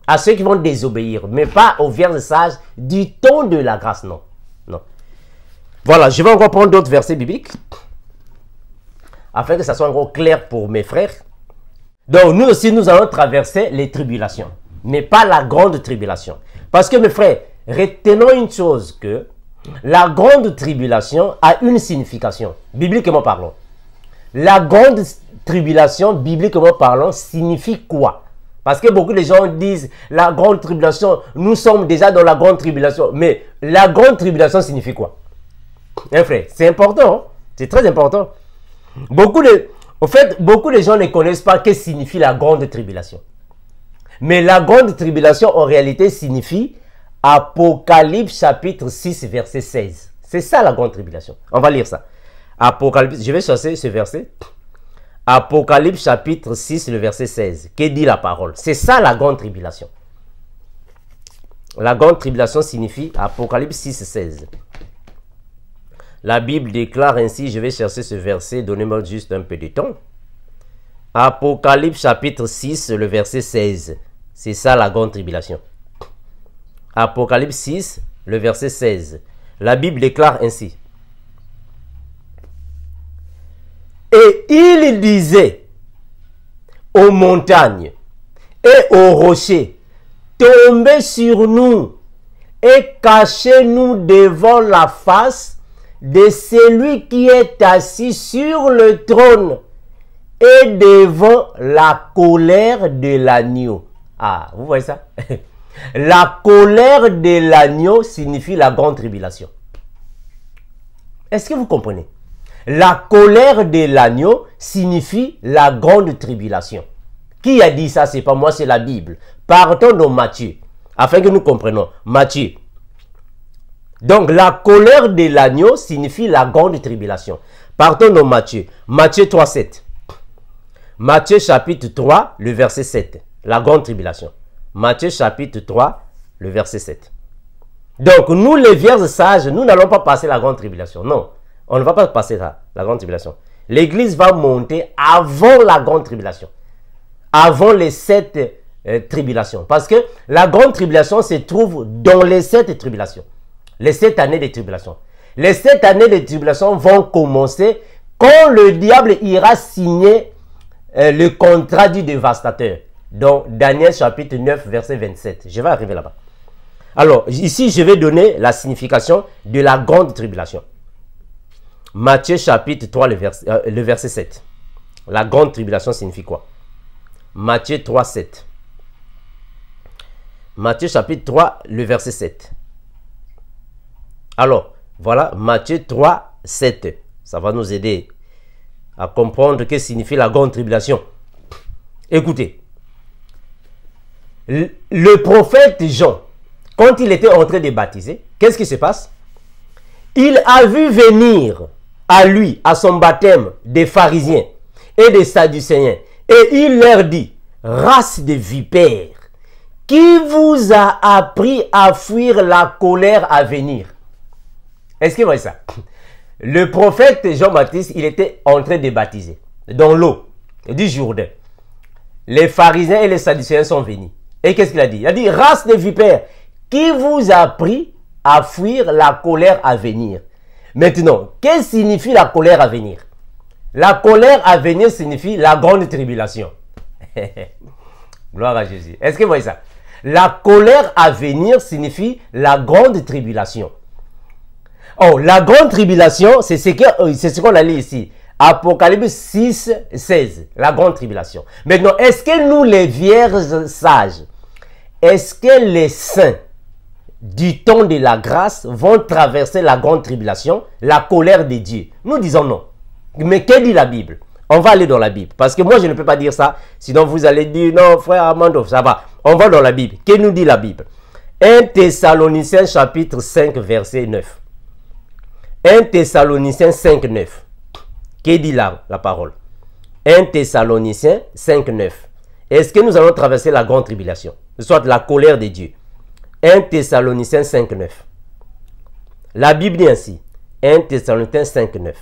À ceux qui vont désobéir, mais pas aux vierges sages du temps de la grâce, non. Non. Voilà, je vais encore prendre d'autres versets bibliques, afin que ça soit encore clair pour mes frères. Donc, nous aussi, nous allons traverser les tribulations, mais pas la grande tribulation. Parce que, mes frères, retenons une chose, que la grande tribulation a une signification, bibliquement parlant. La grande tribulation, bibliquement parlant, signifie quoi? Parce que beaucoup de gens disent, la grande tribulation, nous sommes déjà dans la grande tribulation. Mais la grande tribulation signifie quoi? Hein, frère, c'est important, hein? C'est très important. Beaucoup de gens ne connaissent pas ce que signifie la grande tribulation. Mais la grande tribulation, en réalité, signifie Apocalypse chapitre 6, verset 16. C'est ça la grande tribulation. On va lire ça. Apocalypse, je vais chercher ce verset. Apocalypse chapitre 6, le verset 16. Que dit la parole? C'est ça la grande tribulation. La grande tribulation signifie Apocalypse 6, 16. La Bible déclare ainsi, je vais chercher ce verset, donnez-moi juste un peu de temps. Apocalypse chapitre 6, le verset 16. C'est ça la grande tribulation. Apocalypse 6, le verset 16. La Bible déclare ainsi. Et il disait aux montagnes et aux rochers, tombez sur nous et cachez-nous devant la face de celui qui est assis sur le trône et devant la colère de l'agneau. Ah, vous voyez ça? La colère de l'agneau signifie la grande tribulation. Est-ce que vous comprenez? La colère de l'agneau signifie la grande tribulation. Qui a dit ça? C'est pas moi, c'est la Bible. Partons dans Matthieu, afin que nous comprenions. Matthieu. Donc, la colère de l'agneau signifie la grande tribulation. Partons dans Matthieu. Matthieu 3, 7. Matthieu chapitre 3, le verset 7. La grande tribulation. Matthieu chapitre 3, le verset 7. Donc, nous les vierges sages, nous n'allons pas passer la grande tribulation. Non. On ne va pas passer la grande tribulation. L'église va monter avant la grande tribulation. Avant les 7 tribulations. Parce que la grande tribulation se trouve dans les 7 tribulations. Les 7 années de tribulation. Les 7 années de tribulation vont commencer quand le diable ira signer le contrat du dévastateur. Dans Daniel chapitre 9, verset 27. Je vais arriver là-bas. Alors, ici, je vais donner la signification de la grande tribulation. Matthieu chapitre 3, le verset 7. La grande tribulation signifie quoi? Matthieu 3, 7. Matthieu chapitre 3, le verset 7. Alors, voilà, Matthieu 3, 7. Ça va nous aider à comprendre ce que signifie la grande tribulation. Écoutez. Le prophète Jean, quand il était en train de baptiser, qu'est-ce qui se passe? Il a vu venir à lui, à son baptême, des pharisiens et des sadducéens. Et il leur dit, race de vipères, qui vous a appris à fuir la colère à venir? Est-ce que vous voyez ça? Le prophète Jean-Baptiste, il était en train de baptiser dans l'eau du Jourdain. Les pharisiens et les sadducéens sont venus. Et qu'est-ce qu'il a dit? Il a dit, race de vipères, qui vous a appris à fuir la colère à venir? Maintenant, qu'est-ce que signifie la colère à venir? La colère à venir signifie la grande tribulation. Gloire à Jésus. Est-ce que vous voyez ça? La colère à venir signifie la grande tribulation. Oh, la grande tribulation, c'est ce qu'on a lu ici. Apocalypse 6, 16. La grande tribulation. Maintenant, est-ce que nous, les vierges sages, est-ce que les saints du temps de la grâce vont traverser la grande tribulation, la colère de Dieu? Nous disons non. Mais que dit la Bible? On va aller dans la Bible. Parce que moi, je ne peux pas dire ça. Sinon, vous allez dire, non, frère Armando, ça va. On va dans la Bible. Que nous dit la Bible? 1 Thessaloniciens chapitre 5 verset 9. 1 Thessaloniciens 5, 9. Qu'est dit là la parole? 1 Thessaloniciens 5, 9. Est-ce que nous allons traverser la grande tribulation? Soit la colère de Dieu. 1 Thessaloniciens 5, 9. La Bible dit ainsi. 1 Thessaloniciens 5, 9.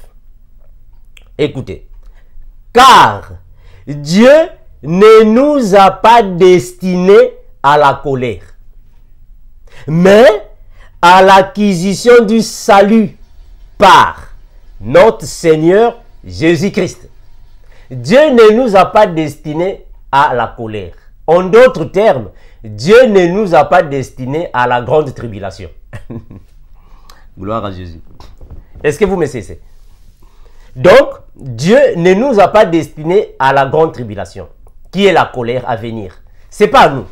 Écoutez. Car Dieu ne nous a pas destinés à la colère, mais à l'acquisition du salut par notre Seigneur Jésus-Christ. Dieu ne nous a pas destinés à la colère. En d'autres termes, Dieu ne nous a pas destinés à la grande tribulation. Gloire à Jésus. Est-ce que vous me cessez? Donc, Dieu ne nous a pas destinés à la grande tribulation, qui est la colère à venir. Ce n'est pas nous.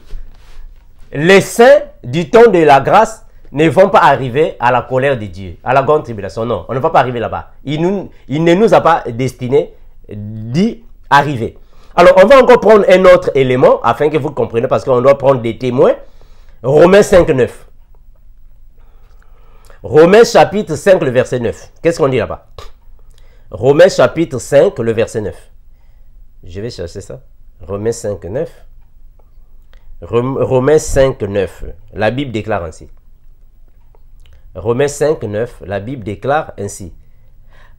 Les saints du temps de la grâce ne vont pas arriver à la colère de Dieu, à la grande tribulation. Non, on ne va pas arriver là-bas. Il ne nous a pas destinés d'y arriver. Alors, on va encore prendre un autre élément, afin que vous compreniez, parce qu'on doit prendre des témoins. Romains 5, 9. Romains chapitre 5, le verset 9. Qu'est-ce qu'on dit là-bas? Romains chapitre 5, le verset 9. Je vais chercher ça. Romains 5, 9. Romains 5, 9. La Bible déclare ainsi. Romains 5, 9. La Bible déclare ainsi.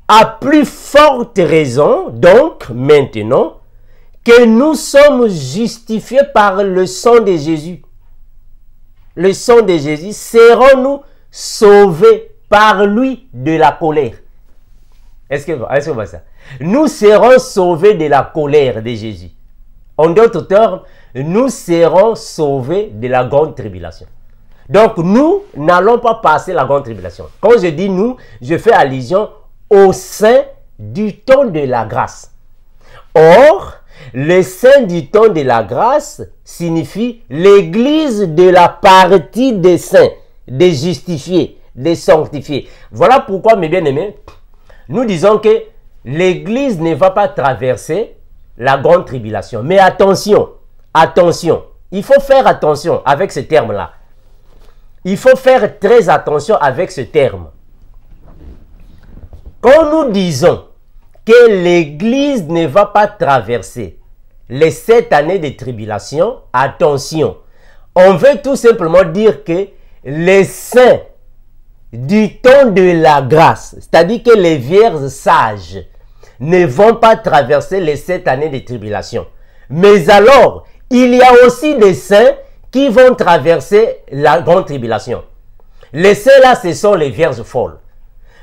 À plus forte raison, donc, maintenant, que nous sommes justifiés par le sang de Jésus. Le sang de Jésus, serons-nous sauvés par lui de la colère? Est-ce que vous voyez ça? Nous serons sauvés de la colère de Jésus. En d'autres termes, nous serons sauvés de la grande tribulation. Donc, nous n'allons pas passer la grande tribulation. Quand je dis nous, je fais allusion au sein du temps de la grâce. Or, le sein du temps de la grâce signifie l'église de la partie des saints, des justifiés, des sanctifiés. Voilà pourquoi, mes bien-aimés, nous disons que l'église ne va pas traverser la grande tribulation. Mais attention, attention, il faut faire attention avec ce terme-là. Il faut faire très attention avec ce terme. Quand nous disons que l'église ne va pas traverser les 7 années de tribulation, attention, on veut tout simplement dire que les saints du temps de la grâce, c'est-à-dire que les vierges sages ne vont pas traverser les 7 années de tribulation. Mais alors, il y a aussi des saints qui vont traverser la grande tribulation. Les saints là, ce sont les vierges folles.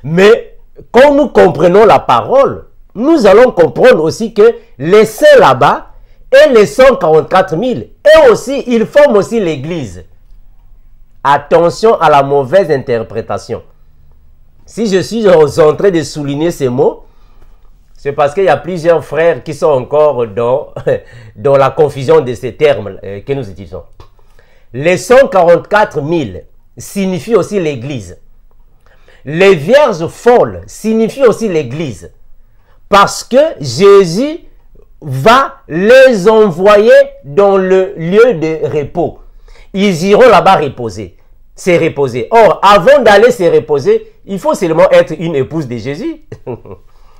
Mais quand nous comprenons la parole, nous allons comprendre aussi que les saints là-bas et les 144 000, et aussi, ils forment aussi l'église. Attention à la mauvaise interprétation. Si je suis en train de souligner ces mots, c'est parce qu'il y a plusieurs frères qui sont encore dans la confusion de ces termes que nous utilisons. Les 144 000 signifient aussi l'église. Les vierges folles signifient aussi l'église. Parce que Jésus va les envoyer dans le lieu de repos. Ils iront là-bas reposer, se reposer. Or, avant d'aller se reposer, il faut seulement être une épouse de Jésus.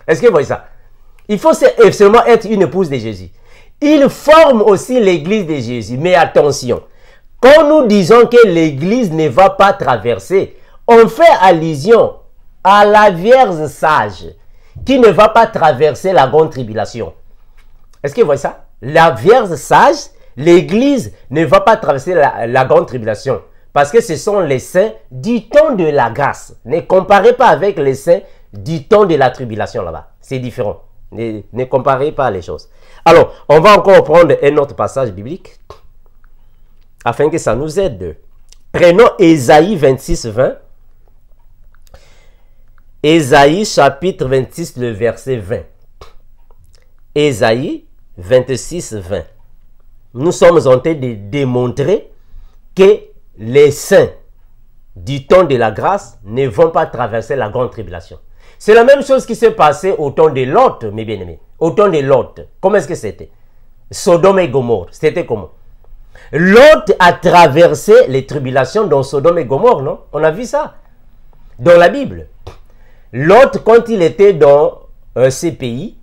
Est-ce que vous voyez ça? Il faut seulement être une épouse de Jésus. Il forme aussi l'église de Jésus. Mais attention, quand nous disons que l'église ne va pas traverser, on fait allusion à la Vierge sage qui ne va pas traverser la grande tribulation. Est-ce que vous voyez ça? La Vierge sage, l'église ne va pas traverser la grande tribulation. Parce que ce sont les saints du temps de la grâce. Ne comparez pas avec les saints du temps de la tribulation là-bas. C'est différent. Ne comparez pas les choses. Alors, on va encore prendre un autre passage biblique afin que ça nous aide. Prenons Ésaïe 26, 20. Ésaïe chapitre 26, le verset 20. Ésaïe 26, 20. Nous sommes en train de démontrer que les saints du temps de la grâce ne vont pas traverser la grande tribulation. C'est la même chose qui s'est passée au temps de Lot, mes bien-aimés. Au temps de Lot. Comment est-ce que c'était? Sodome et Gomorrhe. C'était comment? Lot a traversé les tribulations dans Sodome et Gomorrhe, non? On a vu ça dans la Bible. Lot, quand il était dans ces pays,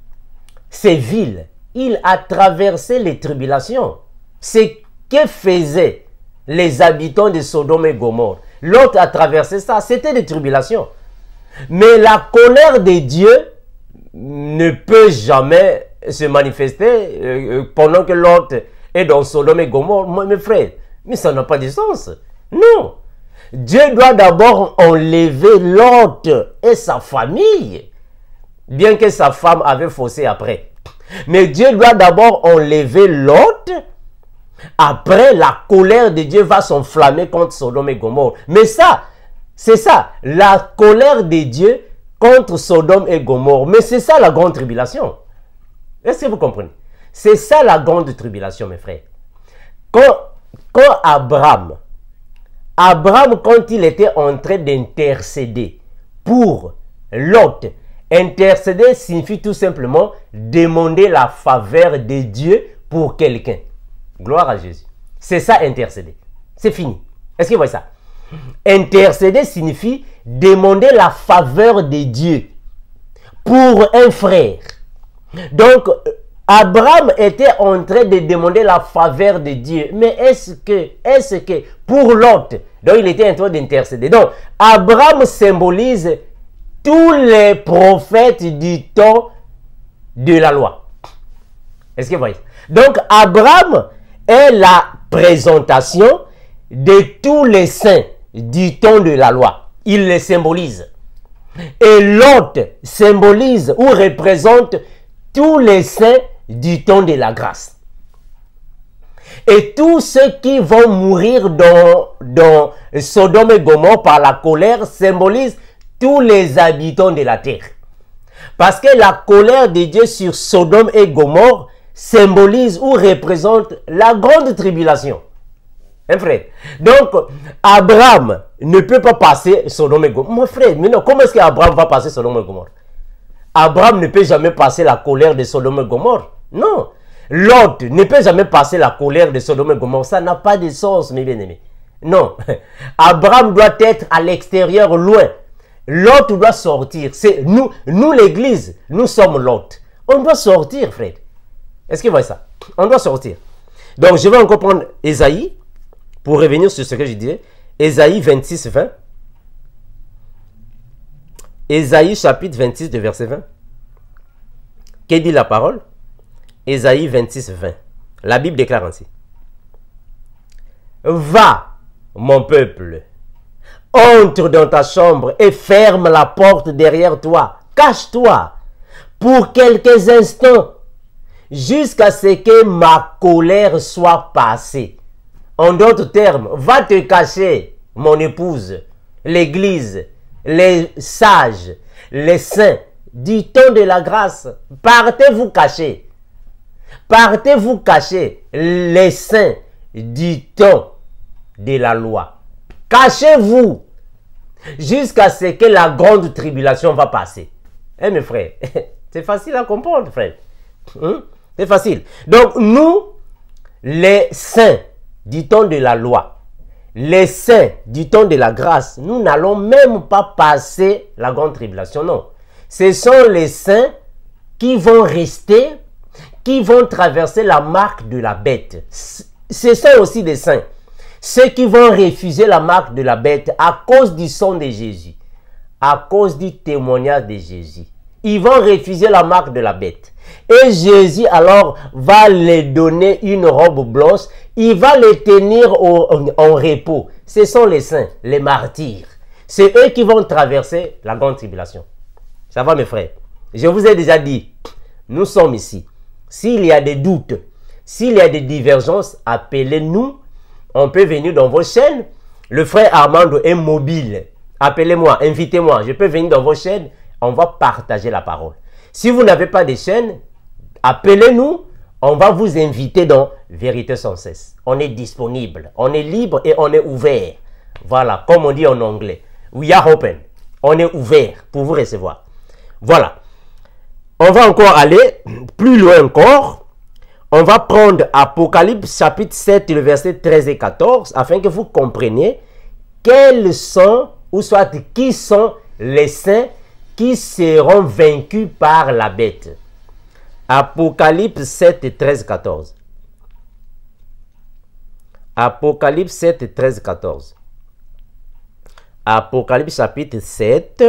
ces villes, il a traversé les tribulations. C'est que faisaient les habitants de Sodome et Gomorrhe. Lot a traversé ça, c'était des tribulations. Mais la colère de Dieu ne peut jamais se manifester pendant que Lot est dans Sodome et Gomorrhe. Mes frères, mais ça n'a pas de sens. Non. Dieu doit d'abord enlever Lot et sa famille, bien que sa femme avait faussé après. Mais Dieu doit d'abord enlever Lot. Après, la colère de Dieu va s'enflammer contre Sodome et Gomorrhe. Mais ça, c'est ça, la colère de Dieu contre Sodome et Gomorrhe. Mais c'est ça la grande tribulation. Est-ce que vous comprenez? C'est ça la grande tribulation, mes frères. Quand Abraham, quand il était en train d'intercéder pour Lot, intercéder signifie tout simplement demander la faveur de Dieu pour quelqu'un. Gloire à Jésus. C'est ça, intercéder. C'est fini. Est-ce que vous voyez ça? Intercéder signifie demander la faveur de Dieu pour un frère. Donc, Abraham était en train de demander la faveur de Dieu. Mais est-ce que pour Lot, donc il était en train d'intercéder. Donc, Abraham symbolise tous les prophètes du temps de la loi. Est-ce que vous voyez? Donc, Abraham est la présentation de tous les saints du temps de la loi. Il les symbolise. Et Lot symbolise ou représente tous les saints du temps de la grâce. Et tous ceux qui vont mourir dans Sodome et Gomorrhe par la colère symbolisent tous les habitants de la terre. Parce que la colère de Dieu sur Sodome et Gomorrhe symbolise ou représente la grande tribulation. Hein, frère? Donc, Abraham ne peut pas passer Sodome et Gomorrhe. Mon frère, mais non, comment est-ce qu'Abraham va passer Sodome et Gomorrhe? Abraham ne peut jamais passer la colère de Sodome et Gomorrhe. Non. Lot ne peut jamais passer la colère de Sodome et Gomorrhe. Ça n'a pas de sens, mes bien-aimés. Non. Abraham doit être à l'extérieur, loin. Lot doit sortir. C'est nous l'église, nous sommes Lot. On doit sortir, frère. Est-ce que vous voyez ça? On doit sortir. Donc, je vais encore prendre Ésaïe, pour revenir sur ce que je disais. Ésaïe 26, 20. Ésaïe chapitre 26, de verset 20. Que dit la parole? Ésaïe 26, 20. La Bible déclare ainsi. Va, mon peuple, entre dans ta chambre et ferme la porte derrière toi. Cache-toi pour quelques instants jusqu'à ce que ma colère soit passée. En d'autres termes, va te cacher, mon épouse, l'église, les sages, les saints, du temps de la grâce. Partez vous cacher. Partez vous cacher, les saints du temps de la loi. Cachez-vous jusqu'à ce que la grande tribulation va passer. Eh mes frères, c'est facile à comprendre, frère. C'est facile. Donc nous, les saints du temps de la loi, les saints du temps de la grâce, nous n'allons même pas passer la grande tribulation, non. Ce sont les saints qui vont rester, qui vont traverser la marque de la bête. Ce sont aussi des saints. Ceux qui vont refuser la marque de la bête à cause du sang de Jésus, à cause du témoignage de Jésus. Ils vont refuser la marque de la bête. Et Jésus alors va les donner une robe blanche. Il va les tenir en repos. Ce sont les saints, les martyrs. C'est eux qui vont traverser la grande tribulation. Ça va mes frères? Je vous ai déjà dit, nous sommes ici. S'il y a des doutes, s'il y a des divergences, appelez-nous. On peut venir dans vos chaînes. Le frère Armando est mobile. Appelez-moi, invitez-moi. Je peux venir dans vos chaînes. On va partager la parole. Si vous n'avez pas de chaîne, appelez-nous. On va vous inviter dans Vérité sans cesse. On est disponible. On est libre et on est ouvert. Voilà, comme on dit en anglais. We are open. On est ouvert pour vous recevoir. Voilà. On va encore aller plus loin encore. On va prendre Apocalypse chapitre 7, le verset 13 et 14, afin que vous compreniez quels sont, ou soit qui sont les saints qui seront vaincus par la bête. Apocalypse 7, 13, 14. Apocalypse 7, 13, 14. Apocalypse chapitre 7,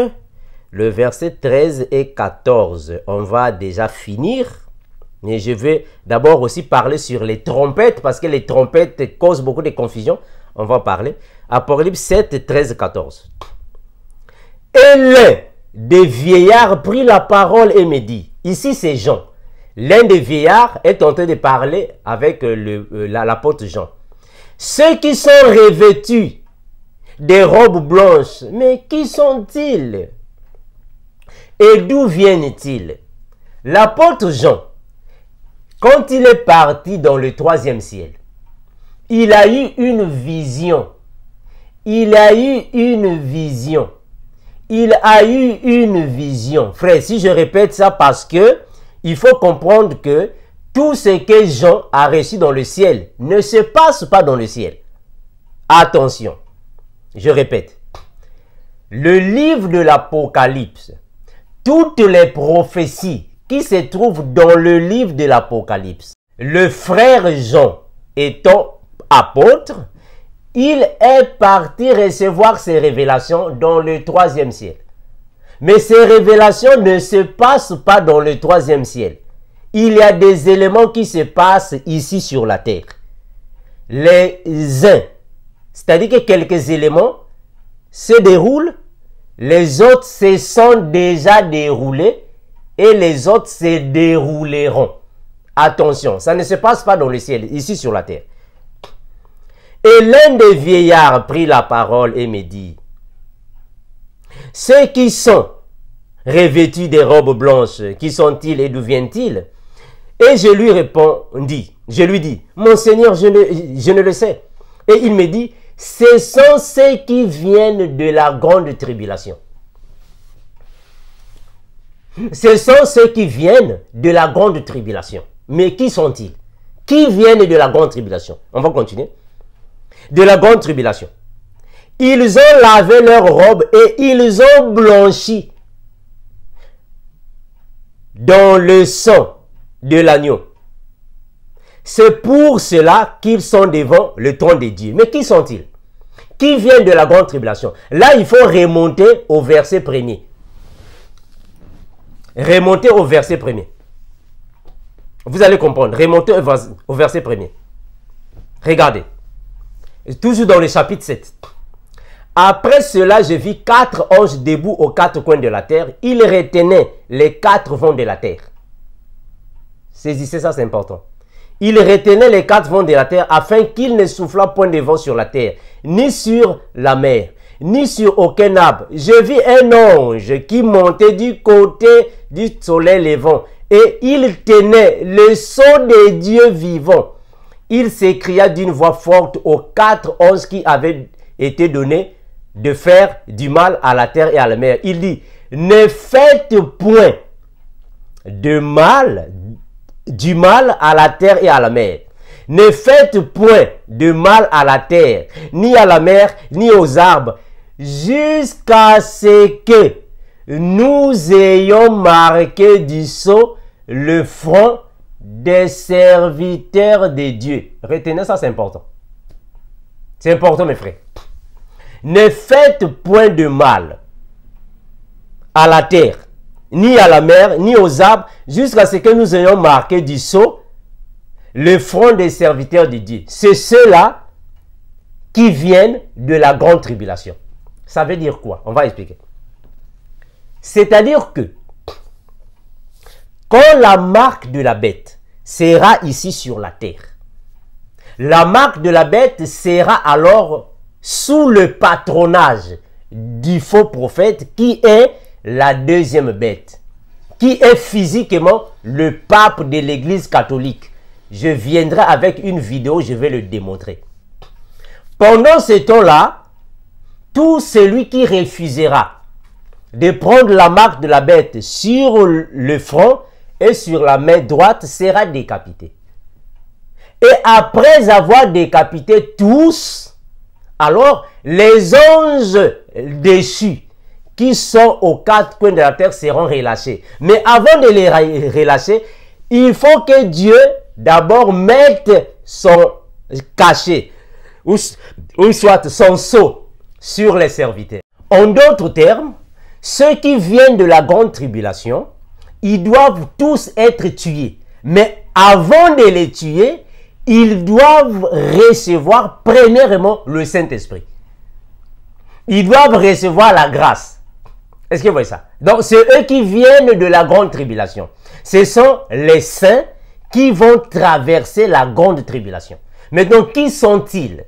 le verset 13 et 14. On va déjà finir. Mais je vais d'abord aussi parler sur les trompettes, parce que les trompettes causent beaucoup de confusion. On va parler. Apocalypse 7, 13, 14. Et l'un des vieillards prit la parole et me dit, ici c'est Jean. L'un des vieillards est en train de parler avec l'apôtre Jean. Ceux qui sont revêtus des robes blanches, mais qui sont-ils? Et d'où viennent-ils? L'apôtre Jean, quand il est parti dans le 3e ciel, il a eu une vision. Il a eu une vision. Il a eu une vision. Frère, si je répète ça parce que il faut comprendre que tout ce que Jean a reçu dans le ciel ne se passe pas dans le ciel. Attention, je répète. Le livre de l'Apocalypse, toutes les prophéties qui se trouvent dans le livre de l'Apocalypse, le frère Jean étant apôtre, il est parti recevoir ces révélations dans le 3e ciel. Mais ces révélations ne se passent pas dans le 3e ciel. Il y a des éléments qui se passent ici sur la terre. Les uns, c'est-à-dire que quelques éléments se déroulent, les autres se sont déjà déroulés et les autres se dérouleront. Attention, ça ne se passe pas dans le ciel, ici sur la terre. Et l'un des vieillards prit la parole et me dit, ceux qui sont revêtus des robes blanches, qui sont-ils et d'où viennent-ils? Et je lui répondis, je lui dis, mon Seigneur, je ne le sais. Et il me dit, ce sont ceux qui viennent de la grande tribulation. Ce sont ceux qui viennent de la grande tribulation. Mais qui sont-ils? Qui viennent de la grande tribulation? On va continuer. De la grande tribulation. Ils ont lavé leurs robes et ils ont blanchi dans le sang de l'agneau. C'est pour cela qu'ils sont devant le trône de Dieu. Mais qui sont-ils? Qui viennent de la grande tribulation? Là, il faut remonter au verset premier. Remonter au verset premier. Vous allez comprendre. Remonter au verset premier. Regardez. Toujours dans le chapitre 7. Après cela, je vis 4 anges debout aux 4 coins de la terre. Ils retenaient les 4 vents de la terre. Saisissez ça, c'est important. Ils retenaient les 4 vents de la terre afin qu'il ne soufflât point de vent sur la terre, ni sur la mer, ni sur aucun arbre. Je vis un ange qui montait du côté du soleil levant et il tenait le sceau des dieux vivants. Il s'écria d'une voix forte aux 4 anges qui avaient été donnés de faire du mal à la terre et à la mer. Il dit, ne faites point du mal à la terre et à la mer. Ne faites point de mal à la terre, ni à la mer, ni aux arbres, jusqu'à ce que nous ayons marqué du sceau le front des serviteurs de Dieu. Retenez ça, c'est important. C'est important, mes frères. Ne faites point de mal à la terre, ni à la mer, ni aux arbres, jusqu'à ce que nous ayons marqué du sceau le front des serviteurs de Dieu. C'est ceux-là qui viennent de la grande tribulation. Ça veut dire quoi? On va expliquer. C'est-à-dire que quand la marque de la bête sera ici sur la terre, la marque de la bête sera alors sous le patronage du faux prophète qui est la deuxième bête, qui est physiquement le pape de l'église catholique. Je viendrai avec une vidéo, je vais le démontrer. Pendant ce temps-là, tout celui qui refusera de prendre la marque de la bête sur le front et sur la main droite sera décapité. Et après avoir décapité tous, alors les anges déchus qui sont aux quatre coins de la terre seront relâchés. Mais avant de les relâcher, il faut que Dieu d'abord mette son cachet ou soit son sceau sur les serviteurs. En d'autres termes, ceux qui viennent de la grande tribulation, ils doivent tous être tués. Mais avant de les tuer, ils doivent recevoir premièrement le Saint-Esprit. Ils doivent recevoir la grâce. Est-ce que vous voyez ça? Donc, c'est eux qui viennent de la grande tribulation. Ce sont les saints qui vont traverser la grande tribulation. Maintenant, qui sont-ils?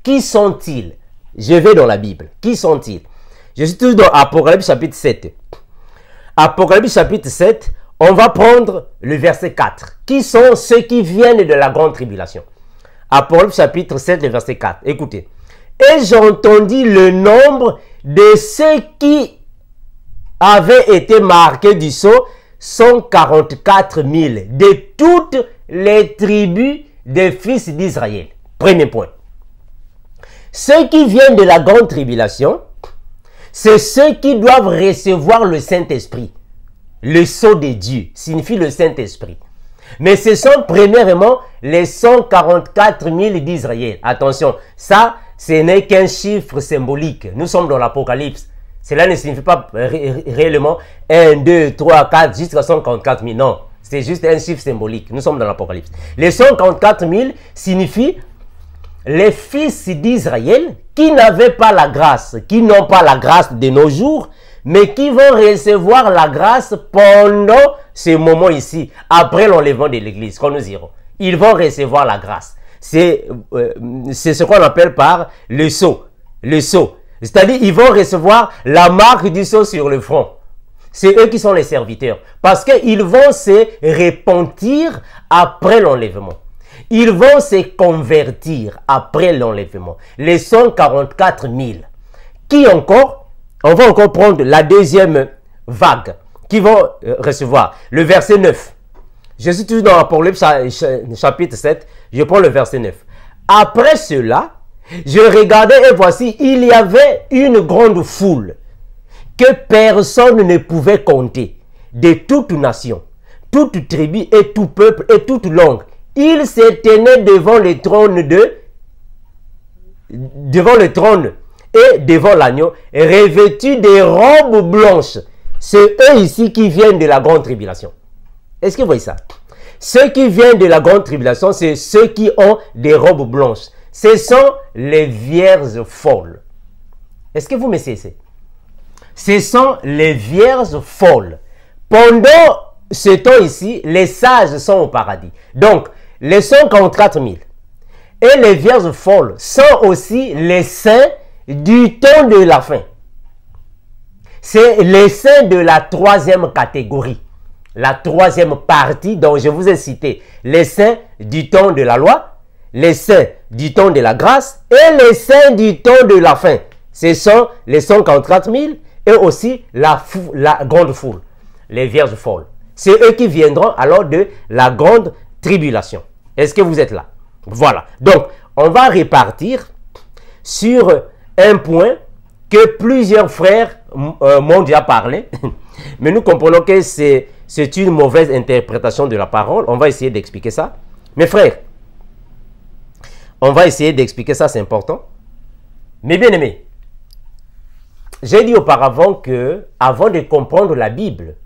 Qui sont-ils? Je vais dans la Bible. Qui sont-ils? Je suis toujours dans Apocalypse chapitre 7. Apocalypse chapitre 7, on va prendre le verset 4. Qui sont ceux qui viennent de la grande tribulation? Apocalypse chapitre 7, le verset 4. Écoutez. Et j'entendis le nombre de ceux qui avaient été marqués du sceau, 144 000 de toutes les tribus des fils d'Israël. Premier point. Ceux qui viennent de la grande tribulation, c'est ceux qui doivent recevoir le Saint-Esprit. Le sceau de Dieu signifie le Saint-Esprit. Mais ce sont premièrement les 144 000 d'Israël. Attention, ça, ce n'est qu'un chiffre symbolique. Nous sommes dans l'Apocalypse. Cela ne signifie pas réellement 1, 2, 3, 4, jusqu'à 144 000. Non, c'est juste un chiffre symbolique. Nous sommes dans l'Apocalypse. Les 144 000 signifient les fils d'Israël qui n'avaient pas la grâce, qui n'ont pas la grâce de nos jours, mais qui vont recevoir la grâce pendant ce moment ici, après l'enlèvement de l'église, quand nous irons. Ils vont recevoir la grâce. C'est ce qu'on appelle par le sceau. Le sceau. C'est-à-dire, ils vont recevoir la marque du sceau sur le front. C'est eux qui sont les serviteurs. Parce qu'ils vont se repentir après l'enlèvement. Ils vont se convertir après l'enlèvement. Les 144 000. Qui encore? On va encore prendre la deuxième vague qui vont recevoir. Le verset 9. Je suis toujours dans Apocalypse chapitre 7. Je prends le verset 9. Après cela, je regardais et voici, il y avait une grande foule que personne ne pouvait compter, de toute nation, toute tribu et tout peuple et toute langue. Ils se tenaient devant le trône et devant l'agneau, revêtus de robes blanches. C'est eux ici qui viennent de la grande tribulation. Est-ce que vous voyez ça? Ceux qui viennent de la grande tribulation, c'est ceux qui ont des robes blanches. Ce sont les vierges folles. Est-ce que vous me saisissez? Ce sont les vierges folles. Pendant ce temps ici, les sages sont au paradis. Donc, les 144 000 et les vierges folles sont aussi les saints du temps de la fin. C'est les saints de la troisième catégorie. La troisième partie dont je vous ai cité. Les saints du temps de la loi, les saints du temps de la grâce et les saints du temps de la fin. Ce sont les 144 000 et aussi la grande foule, les vierges folles. C'est eux qui viendront alors de la grande tribulation. Est-ce que vous êtes là? Voilà. Donc, on va repartir sur un point que plusieurs frères m'ont déjà parlé. Mais nous comprenons que c'est une mauvaise interprétation de la parole. On va essayer d'expliquer ça. Mes frères, on va essayer d'expliquer ça, c'est important. Mais bien aimés, j'ai dit auparavant que, avant de comprendre la Bible,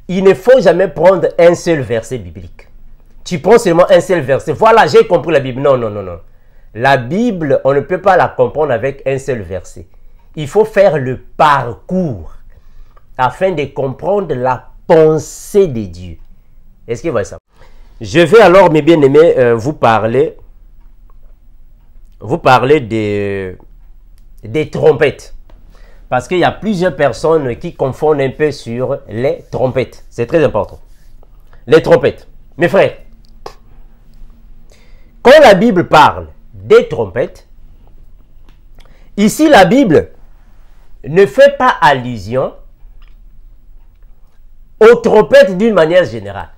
il ne faut jamais prendre un seul verset biblique. Tu prends seulement un seul verset. Voilà, j'ai compris la Bible. Non, non, non, non. La Bible, on ne peut pas la comprendre avec un seul verset. Il faut faire le parcours afin de comprendre la pensée de Dieu. Est-ce que vous voyez ça? Je vais alors, mes bien-aimés, vous parler des trompettes. Parce qu'il y a plusieurs personnes qui confondent un peu sur les trompettes. C'est très important. Les trompettes. Mes frères, quand la Bible parle des trompettes, ici la Bible ne fait pas allusion aux trompettes d'une manière générale.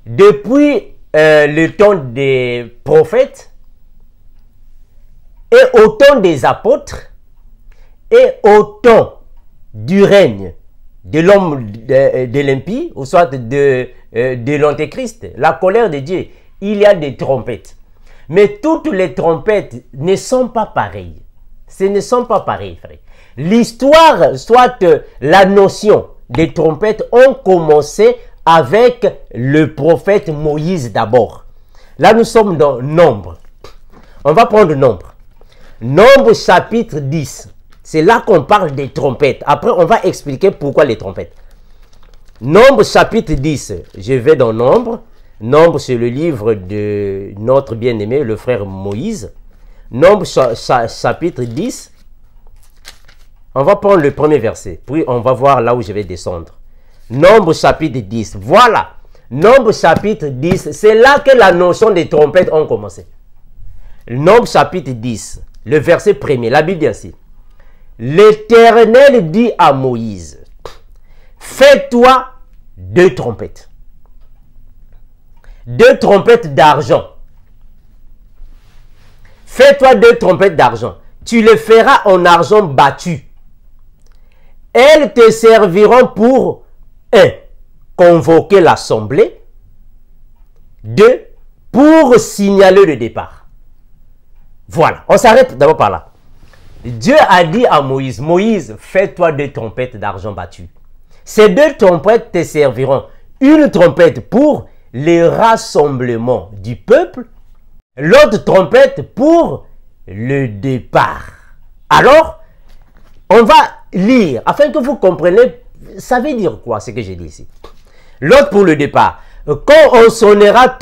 Depuis le temps des prophètes et au temps des apôtres et au temps du règne de l'homme de l'impie, ou soit de l'antéchrist, la colère de Dieu, il y a des trompettes. Mais toutes les trompettes ne sont pas pareilles. Ce ne sont pas pareilles, frère. L'histoire, soit la notion des trompettes ont commencé avec le prophète Moïse d'abord. Là, nous sommes dans Nombre. On va prendre Nombre. Nombre chapitre 10. C'est là qu'on parle des trompettes. Après, on va expliquer pourquoi les trompettes. Nombre chapitre 10. Je vais dans Nombre. Nombre, c'est le livre de notre bien-aimé, le frère Moïse. Nombre chapitre 10. On va prendre le premier verset. Puis, on va voir là où je vais descendre. Nombre chapitre 10. Voilà. Nombre chapitre 10. C'est là que la notion des trompettes ont commencé. Nombre chapitre 10. Le verset premier. La Bible dit ainsi. L'Éternel dit à Moïse, fais-toi 2 trompettes. 2 trompettes d'argent. Fais-toi 2 trompettes d'argent. Tu les feras en argent battu. Elles te serviront pour 1. Convoquer l'assemblée. 2. Pour signaler le départ. Voilà. On s'arrête d'abord par là. Dieu a dit à Moïse, Moïse, fais-toi 2 trompettes d'argent battu. Ces 2 trompettes te serviront. Une trompette pour le rassemblement du peuple. L'autre trompette pour le départ. Alors, on va lire, afin que vous compreniez, ça veut dire quoi ce que j'ai dit ici. L'autre pour le départ. Quand on sonnera,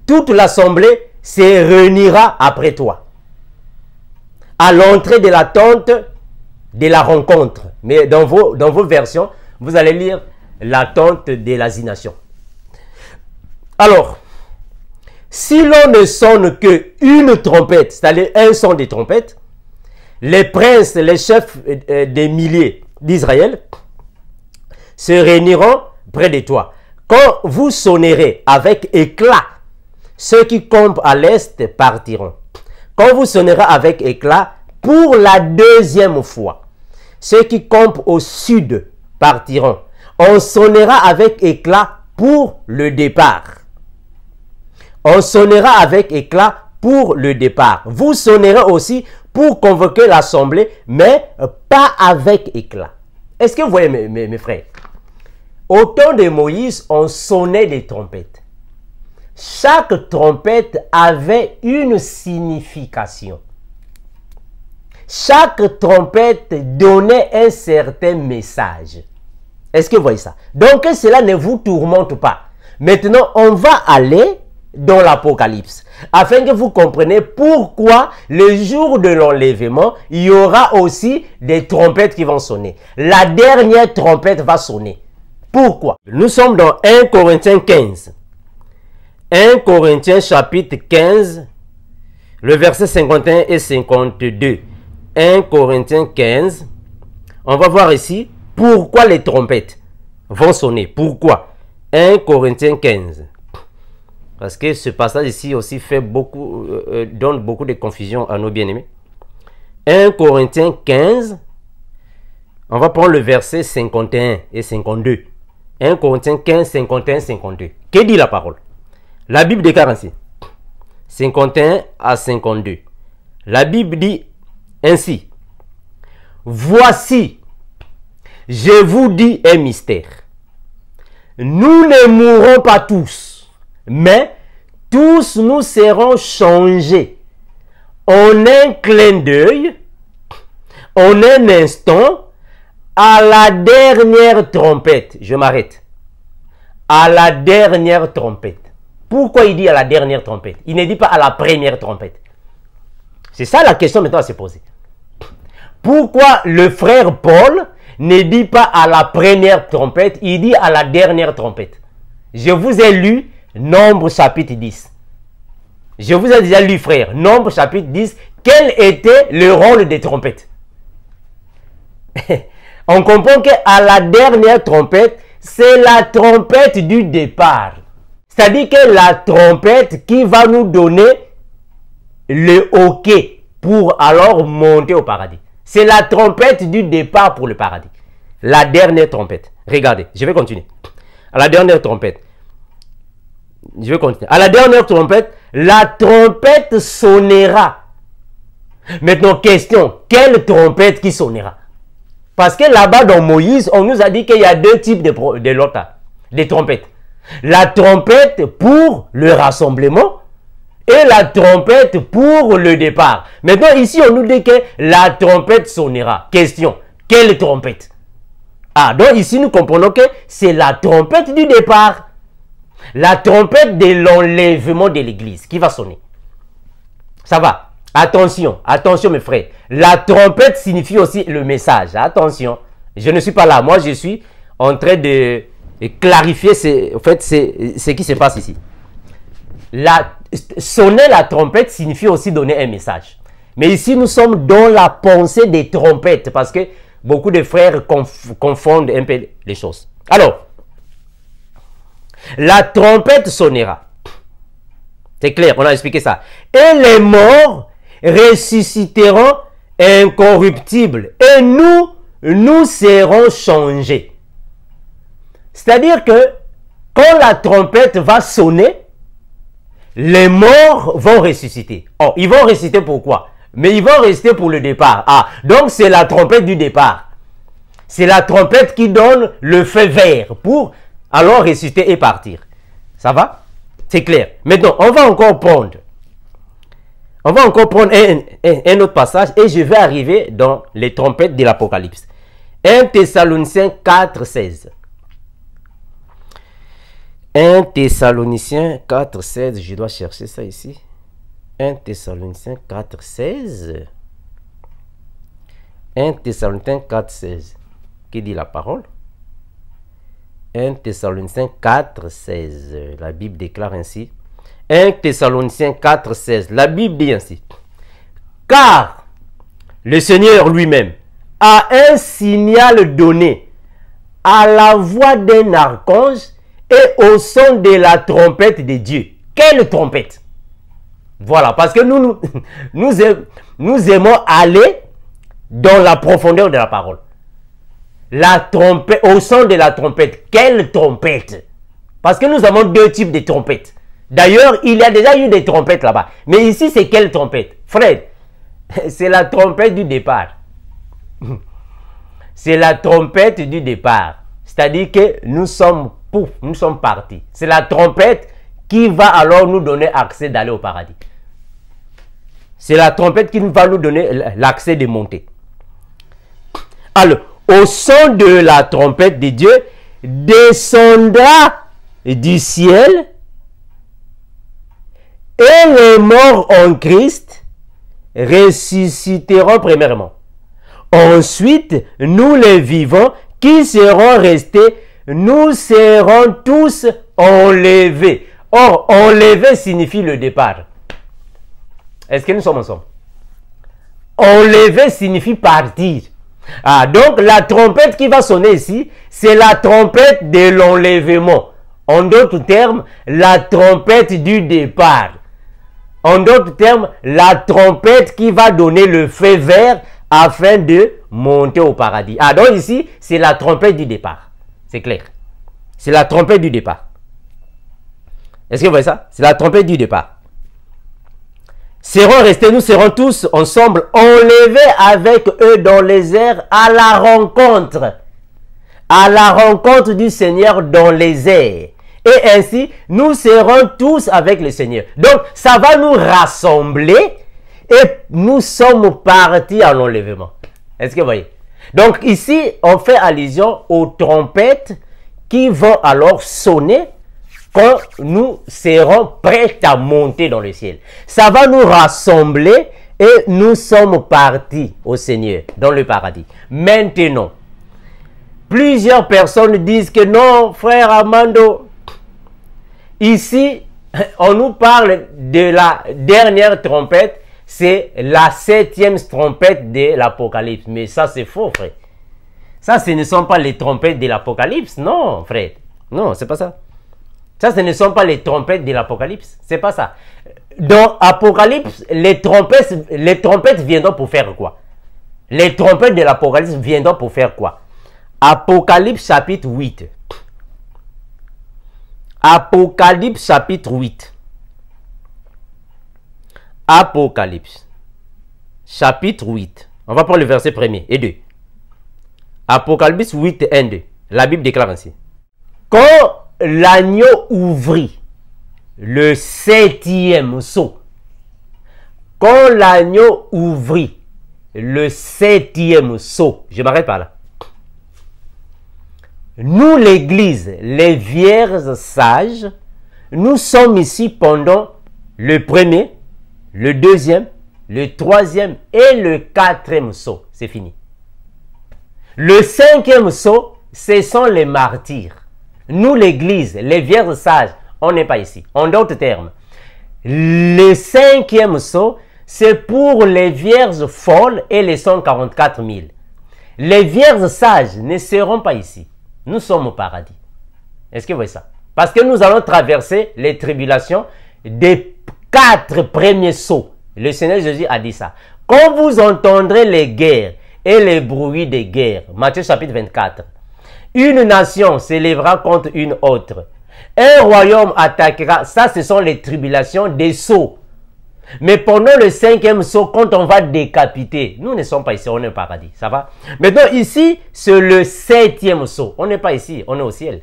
toute l'assemblée se réunira après toi. À l'entrée de la tente de la rencontre. Mais dans vos versions, vous allez lire la tente de l'assignation. Alors, si l'on ne sonne qu'une trompette, c'est-à-dire un son de trompette, les princes, les chefs des milliers d'Israël se réuniront près de toi. Quand vous sonnerez avec éclat, ceux qui campent à l'est partiront. Quand vous sonnerez avec éclat, pour la 2e fois, ceux qui campent au sud partiront. On sonnera avec éclat pour le départ. On sonnera avec éclat pour le départ. Vous sonnerez aussi pour convoquer l'assemblée, mais pas avec éclat. Est-ce que vous voyez mes frères? Au temps de Moïse, on sonnait des trompettes. Chaque trompette avait une signification. Chaque trompette donnait un certain message. Est-ce que vous voyez ça? Donc, que cela ne vous tourmente pas. Maintenant, on va aller dans l'Apocalypse, afin que vous compreniez pourquoi le jour de l'enlèvement, il y aura aussi des trompettes qui vont sonner. La dernière trompette va sonner. Pourquoi? Nous sommes dans 1 Corinthiens 15. 1 Corinthiens chapitre 15, le verset 51 et 52. 1 Corinthiens 15. On va voir ici pourquoi les trompettes vont sonner. Pourquoi? 1 Corinthiens 15. Parce que ce passage ici aussi fait donne beaucoup de confusion à nos bien-aimés. 1 Corinthiens 15. On va prendre le verset 51 et 52. 1 Corinthiens 15, 51, 52. Que dit la parole? La Bible déclare ainsi. 51 à 52. La Bible dit ainsi. Voici, je vous dis un mystère. Nous ne mourrons pas tous, mais tous nous serons changés en un clin d'œil, en un instant, à la dernière trompette. Je m'arrête. À la dernière trompette. Pourquoi il dit à la dernière trompette? Il ne dit pas à la première trompette. C'est ça la question maintenant à se poser. Pourquoi le frère Paul ne dit pas à la première trompette, il dit à la dernière trompette? Je vous ai lu Nombre chapitre 10. Je vous ai déjà lu, frère, Nombre chapitre 10. Quel était le rôle des trompettes? On comprend qu'à la dernière trompette, c'est la trompette du départ. C'est-à-dire que la trompette qui va nous donner le OK pour alors monter au paradis. C'est la trompette du départ pour le paradis. La dernière trompette. Regardez, je vais continuer. À la dernière trompette. Je vais continuer. À la dernière trompette, la trompette sonnera. Maintenant, question, quelle trompette qui sonnera? Parce que là-bas dans Moïse, on nous a dit qu'il y a deux types de trompettes. La trompette pour le rassemblement et la trompette pour le départ. Maintenant, ici, on nous dit que la trompette sonnera. Question, quelle trompette? Ah, donc ici, nous comprenons que c'est la trompette du départ. La trompette de l'enlèvement de l'église qui va sonner. Ça va? Attention, attention mes frères. La trompette signifie aussi le message. Attention, je ne suis pas là. Moi, je suis en train de clarifier ce qui se passe ici. Sonner la trompette signifie aussi donner un message. Mais ici, nous sommes dans la pensée des trompettes parce que beaucoup de frères confondent un peu les choses. Alors, la trompette sonnera. C'est clair, on a expliqué ça. Et les morts ressusciteront incorruptibles. Et nous serons changés. C'est-à-dire que quand la trompette va sonner, les morts vont ressusciter. Oh, ils vont ressusciter pourquoi? Mais ils vont rester pour le départ. Ah, donc c'est la trompette du départ. C'est la trompette qui donne le feu vert pour alors ressusciter et partir. Ça va? C'est clair. Maintenant, on va encore prendre un autre passage et je vais arriver dans les trompettes de l'Apocalypse. 1 Thessaloniciens 4, 16. 1 Thessaloniciens 4, 16. Je dois chercher ça ici. 1 Thessaloniciens 4, 16. 1 Thessaloniciens 4, 16. Qui dit la parole? 1 Thessaloniciens 4, 16. La Bible déclare ainsi. 1 Thessaloniciens 4, 16. La Bible dit ainsi. Car le Seigneur lui-même a un signal donné à la voix d'un archange et au son de la trompette de Dieu. Quelle trompette? Voilà, parce que nous aimons aller dans la profondeur de la parole. La trompette, au son de la trompette. Quelle trompette? Parce que nous avons deux types de trompettes. D'ailleurs, il y a déjà eu des trompettes là-bas. Mais ici, c'est quelle trompette? Fred, c'est la trompette du départ. C'est la trompette du départ. C'est-à-dire que nous sommes partis. C'est la trompette qui va alors nous donner accès d'aller au paradis. C'est la trompette qui va nous donner l'accès de monter. Alors, au son de la trompette de Dieu, descendra du ciel et les morts en Christ ressusciteront premièrement. Ensuite, nous les vivants qui seront restés, nous serons tous enlevés. Or, enlever signifie le départ. Est-ce que nous sommes ensemble? Enlever signifie partir. Ah, donc la trompette qui va sonner ici, c'est la trompette de l'enlèvement. En d'autres termes, la trompette du départ. En d'autres termes, la trompette qui va donner le feu vert afin de monter au paradis. Ah, donc ici, c'est la trompette du départ. C'est clair. C'est la trompette du départ. Est-ce que vous voyez ça? C'est la trompette du départ. Seront restés, nous serons tous ensemble enlevés avec eux dans les airs à la rencontre du Seigneur dans les airs. Et ainsi, nous serons tous avec le Seigneur. Donc, ça va nous rassembler et nous sommes partis à l'enlèvement. Est-ce que vous voyez? Donc, ici, on fait allusion aux trompettes qui vont alors sonner quand nous serons prêts à monter dans le ciel. Ça va nous rassembler et nous sommes partis au Seigneur, dans le paradis. Maintenant, plusieurs personnes disent que non, frère Armando, ici, on nous parle de la dernière trompette, c'est la 7e trompette de l'Apocalypse. Mais ça, c'est faux, frère. Ça, ce ne sont pas les trompettes de l'Apocalypse. Non, frère. Non, c'est pas ça. Ça, ce ne sont pas les trompettes de l'Apocalypse. C'est pas ça. Dans Apocalypse, les trompettes viendront pour faire quoi? Les trompettes de l'Apocalypse viendront pour faire quoi? Apocalypse chapitre 8. Apocalypse chapitre 8. Apocalypse chapitre 8. On va prendre le verset 1er et 2. Apocalypse 8, 1, 2. La Bible déclare ainsi. Quand l'agneau ouvrit le 7e sceau, quand l'agneau ouvrit le 7e sceau, je m'arrête par là. Nous, l'Église, les vierges sages, nous sommes ici pendant le premier, le deuxième, le troisième et le 4e sceau. C'est fini. Le 5e sceau, ce sont les martyrs. Nous, l'Église, les vierges sages, on n'est pas ici. En d'autres termes, le 5e sceau, c'est pour les vierges folles et les 144 000. Les vierges sages ne seront pas ici. Nous sommes au paradis. Est-ce que vous voyez ça? Parce que nous allons traverser les tribulations des 4 premiers sceaux. Le Seigneur Jésus a dit ça. Quand vous entendrez les guerres et les bruits des guerres, Matthieu chapitre 24, une nation s'élèvera contre une autre. Un royaume attaquera. Ça, ce sont les tribulations des sceaux. Mais pendant le 5e sceau, quand on va décapiter, nous ne sommes pas ici, on est au paradis. Ça va? Maintenant, ici, c'est le 7e sceau. On n'est pas ici, on est au ciel.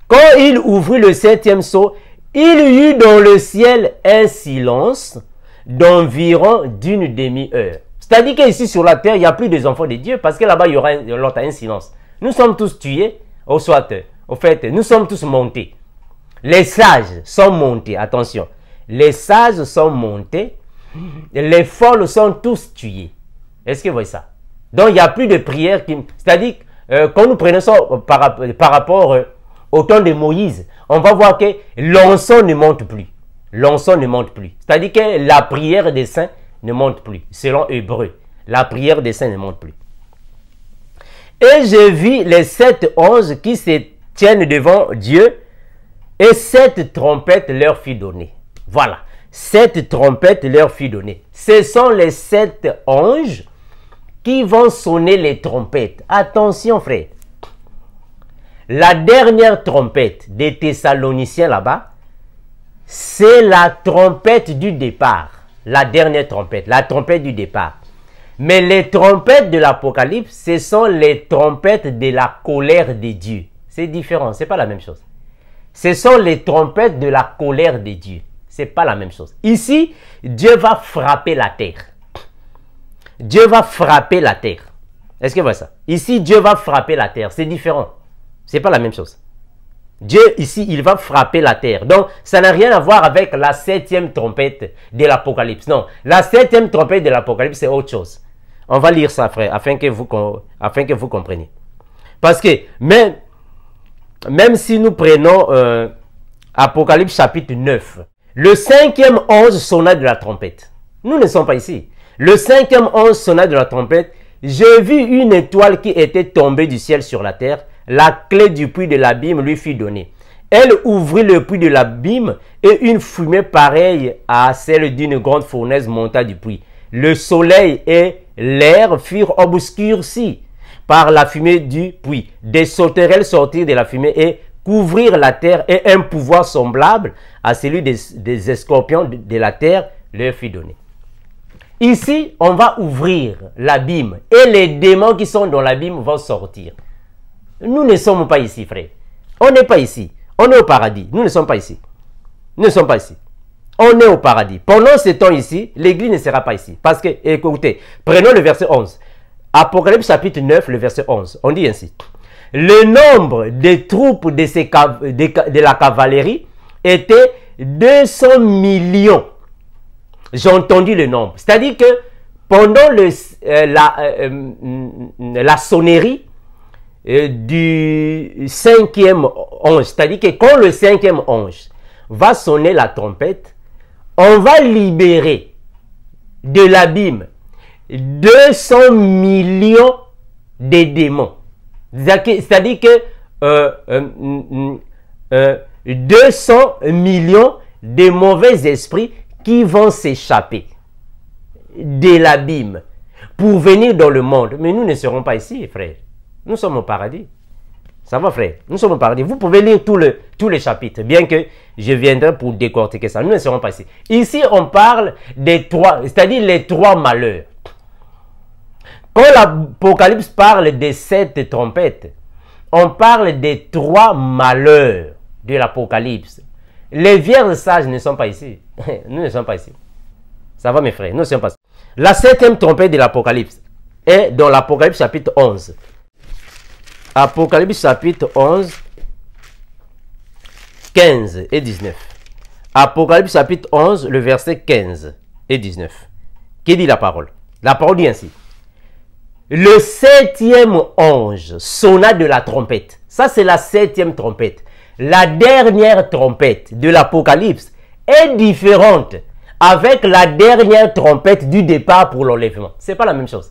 Quand il ouvrit le 7e sceau, il y eut dans le ciel un silence d'environ d'une demi-heure. C'est-à-dire qu'ici sur la terre, il n'y a plus des enfants de Dieu parce que là-bas, il y aura un silence. Nous sommes tous tués, au fait, nous sommes tous montés. Les sages sont montés, attention. Les sages sont montés, les folles sont tous tués. Est-ce que vous voyez ça? Donc, il n'y a plus de prière. C'est-à-dire, quand nous prenons ça par rapport au temps de Moïse, on va voir que l'encens ne monte plus. L'encens ne monte plus. C'est-à-dire que la prière des saints ne monte plus. Selon Hébreu, la prière des saints ne monte plus. Et je vis les 7 anges qui se tiennent devant Dieu, et 7 trompettes leur fut données. Voilà, 7 trompettes leur fut données. Ce sont les 7 anges qui vont sonner les trompettes. Attention, frère. La dernière trompette des Thessaloniciens là-bas, c'est la trompette du départ. La dernière trompette, la trompette du départ. Mais les trompettes de l'Apocalypse, ce sont les trompettes de la colère de Dieu. C'est différent, ce n'est pas la même chose. Ce sont les trompettes de la colère de Dieu. Ce n'est pas la même chose. Ici, Dieu va frapper la terre. Dieu va frapper la terre. Est-ce que vous voyez ça? Ici, Dieu va frapper la terre. C'est différent. Ce n'est pas la même chose. Dieu, ici, il va frapper la terre. Donc, ça n'a rien à voir avec la 7e trompette de l'Apocalypse. Non, la 7e trompette de l'Apocalypse, c'est autre chose. On va lire ça, frère, afin que vous compreniez. Parce que même si nous prenons Apocalypse chapitre 9, le 5e ange sonna de la trompette. Nous ne sommes pas ici. Le 5e ange sonna de la trompette. J'ai vu une étoile qui était tombée du ciel sur la terre. La clé du puits de l'abîme lui fut donnée. Elle ouvrit le puits de l'abîme et une fumée pareille à celle d'une grande fournaise monta du puits. Le soleil et l'air furent obscurcis par la fumée du puits. Des sauterelles sortirent de la fumée et couvrirent la terre, et un pouvoir semblable à celui des scorpions de la terre leur fut donné. Ici, on va ouvrir l'abîme et les démons qui sont dans l'abîme vont sortir. Nous ne sommes pas ici, frère. On n'est pas ici. On est au paradis. Nous ne sommes pas ici. Nous ne sommes pas ici. On est au paradis. Pendant ce temps ici, l'église ne sera pas ici. Parce que, écoutez, prenons le verset 11. Apocalypse chapitre 9, le verset 11. On dit ainsi. Le nombre des troupes de la cavalerie était 200 millions. J'ai entendu le nombre. C'est-à-dire que pendant la sonnerie du 5e ange, c'est-à-dire que quand le 5e ange va sonner la trompette, on va libérer de l'abîme 200 millions des démons. C'est-à-dire que 200 millions de mauvais esprits qui vont s'échapper de l'abîme pour venir dans le monde. Mais nous ne serons pas ici, frère. Nous sommes au paradis. Ça va, frère? Nous sommes au paradis. Vous pouvez lire tous les chapitres, bien que je viendrai pour décortiquer ça. Nous ne serons pas ici. Ici, on parle des trois, c'est-à-dire les trois malheurs. Quand l'Apocalypse parle des 7 trompettes, on parle des 3 malheurs de l'Apocalypse. Les vierges sages ne sont pas ici. Nous ne sommes pas ici. Ça va, mes frères? Nous ne sommes pas ici. La 7e trompette de l'Apocalypse est dans l'Apocalypse chapitre 11. Apocalypse chapitre 11, 15 et 19. Apocalypse chapitre 11, le verset 15 et 19. Qui dit la parole? La parole dit ainsi. Le 7e ange sonna de la trompette. Ça, c'est la 7e trompette. La dernière trompette de l'Apocalypse est différente avec la dernière trompette du départ pour l'enlèvement. Ce n'est pas la même chose.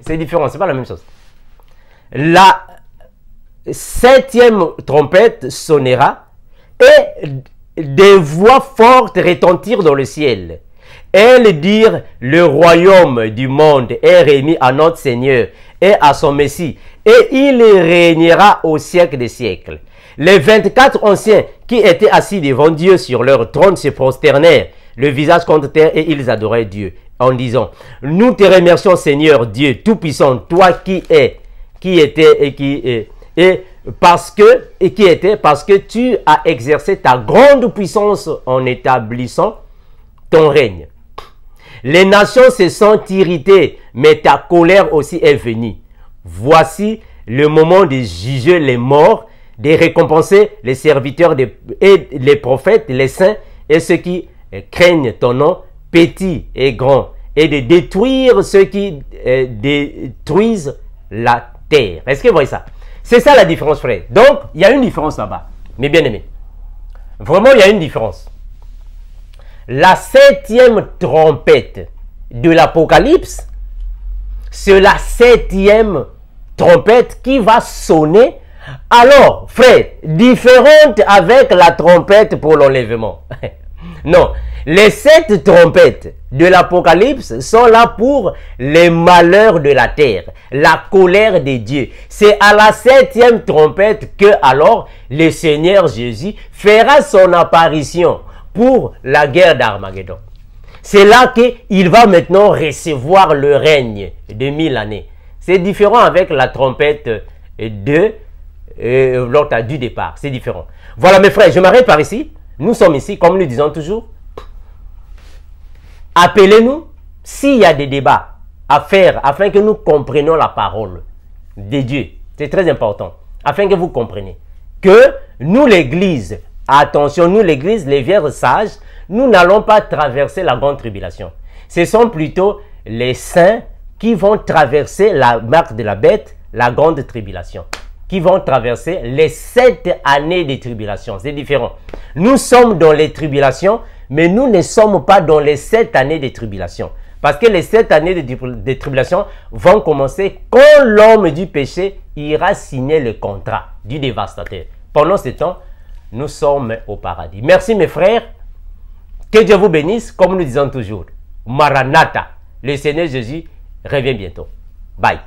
C'est différent, ce n'est pas la même chose. La 7e trompette sonnera et des voix fortes retentirent dans le ciel. Elles dirent, le royaume du monde est remis à notre Seigneur et à son Messie, et il régnera au siècle des siècles. Les 24 anciens qui étaient assis devant Dieu sur leur trône se prosternèrent, le visage contre terre, et ils adoraient Dieu, en disant, nous te remercions Seigneur Dieu Tout-Puissant, toi qui étais et qui est, et parce que tu as exercé ta grande puissance en établissant ton règne. Les nations se sont irritées, mais ta colère aussi est venue. Voici le moment de juger les morts, de récompenser les serviteurs et les prophètes, les saints et ceux qui craignent ton nom, petits et grands, et de détruire ceux qui détruisent la terre. Est-ce que vous voyez ça? C'est ça la différence, frère. Donc, il y a une différence là-bas, mes bien-aimés. Vraiment, il y a une différence. La 7e trompette de l'Apocalypse, c'est la 7e trompette qui va sonner. Alors, frère, différente avec la trompette pour l'enlèvement. Non, les 7 trompettes de l'Apocalypse sont là pour les malheurs de la terre, la colère de Dieu. C'est à la 7e trompette que alors le Seigneur Jésus fera son apparition pour la guerre d'Armageddon. C'est là qu'il va maintenant recevoir le règne de 1000 années. C'est différent avec la trompette de l'autre du départ. C'est différent. Voilà mes frères, je m'arrête par ici. Nous sommes ici, comme nous disons toujours. Appelez-nous s'il y a des débats à faire afin que nous comprenions la parole de Dieu. C'est très important. Afin que vous compreniez que nous l'église, attention, nous l'église, les vierges sages, nous n'allons pas traverser la grande tribulation. Ce sont plutôt les saints qui vont traverser la marque de la bête, la grande tribulation, qui vont traverser les 7 années de tribulation. C'est différent. Nous sommes dans les tribulations, mais nous ne sommes pas dans les 7 années de tribulation. Parce que les 7 années de tribulation vont commencer quand l'homme du péché ira signer le contrat du dévastateur. Pendant ce temps, nous sommes au paradis. Merci mes frères. Que Dieu vous bénisse, comme nous disons toujours. Maranatha. Le Seigneur Jésus revient bientôt. Bye.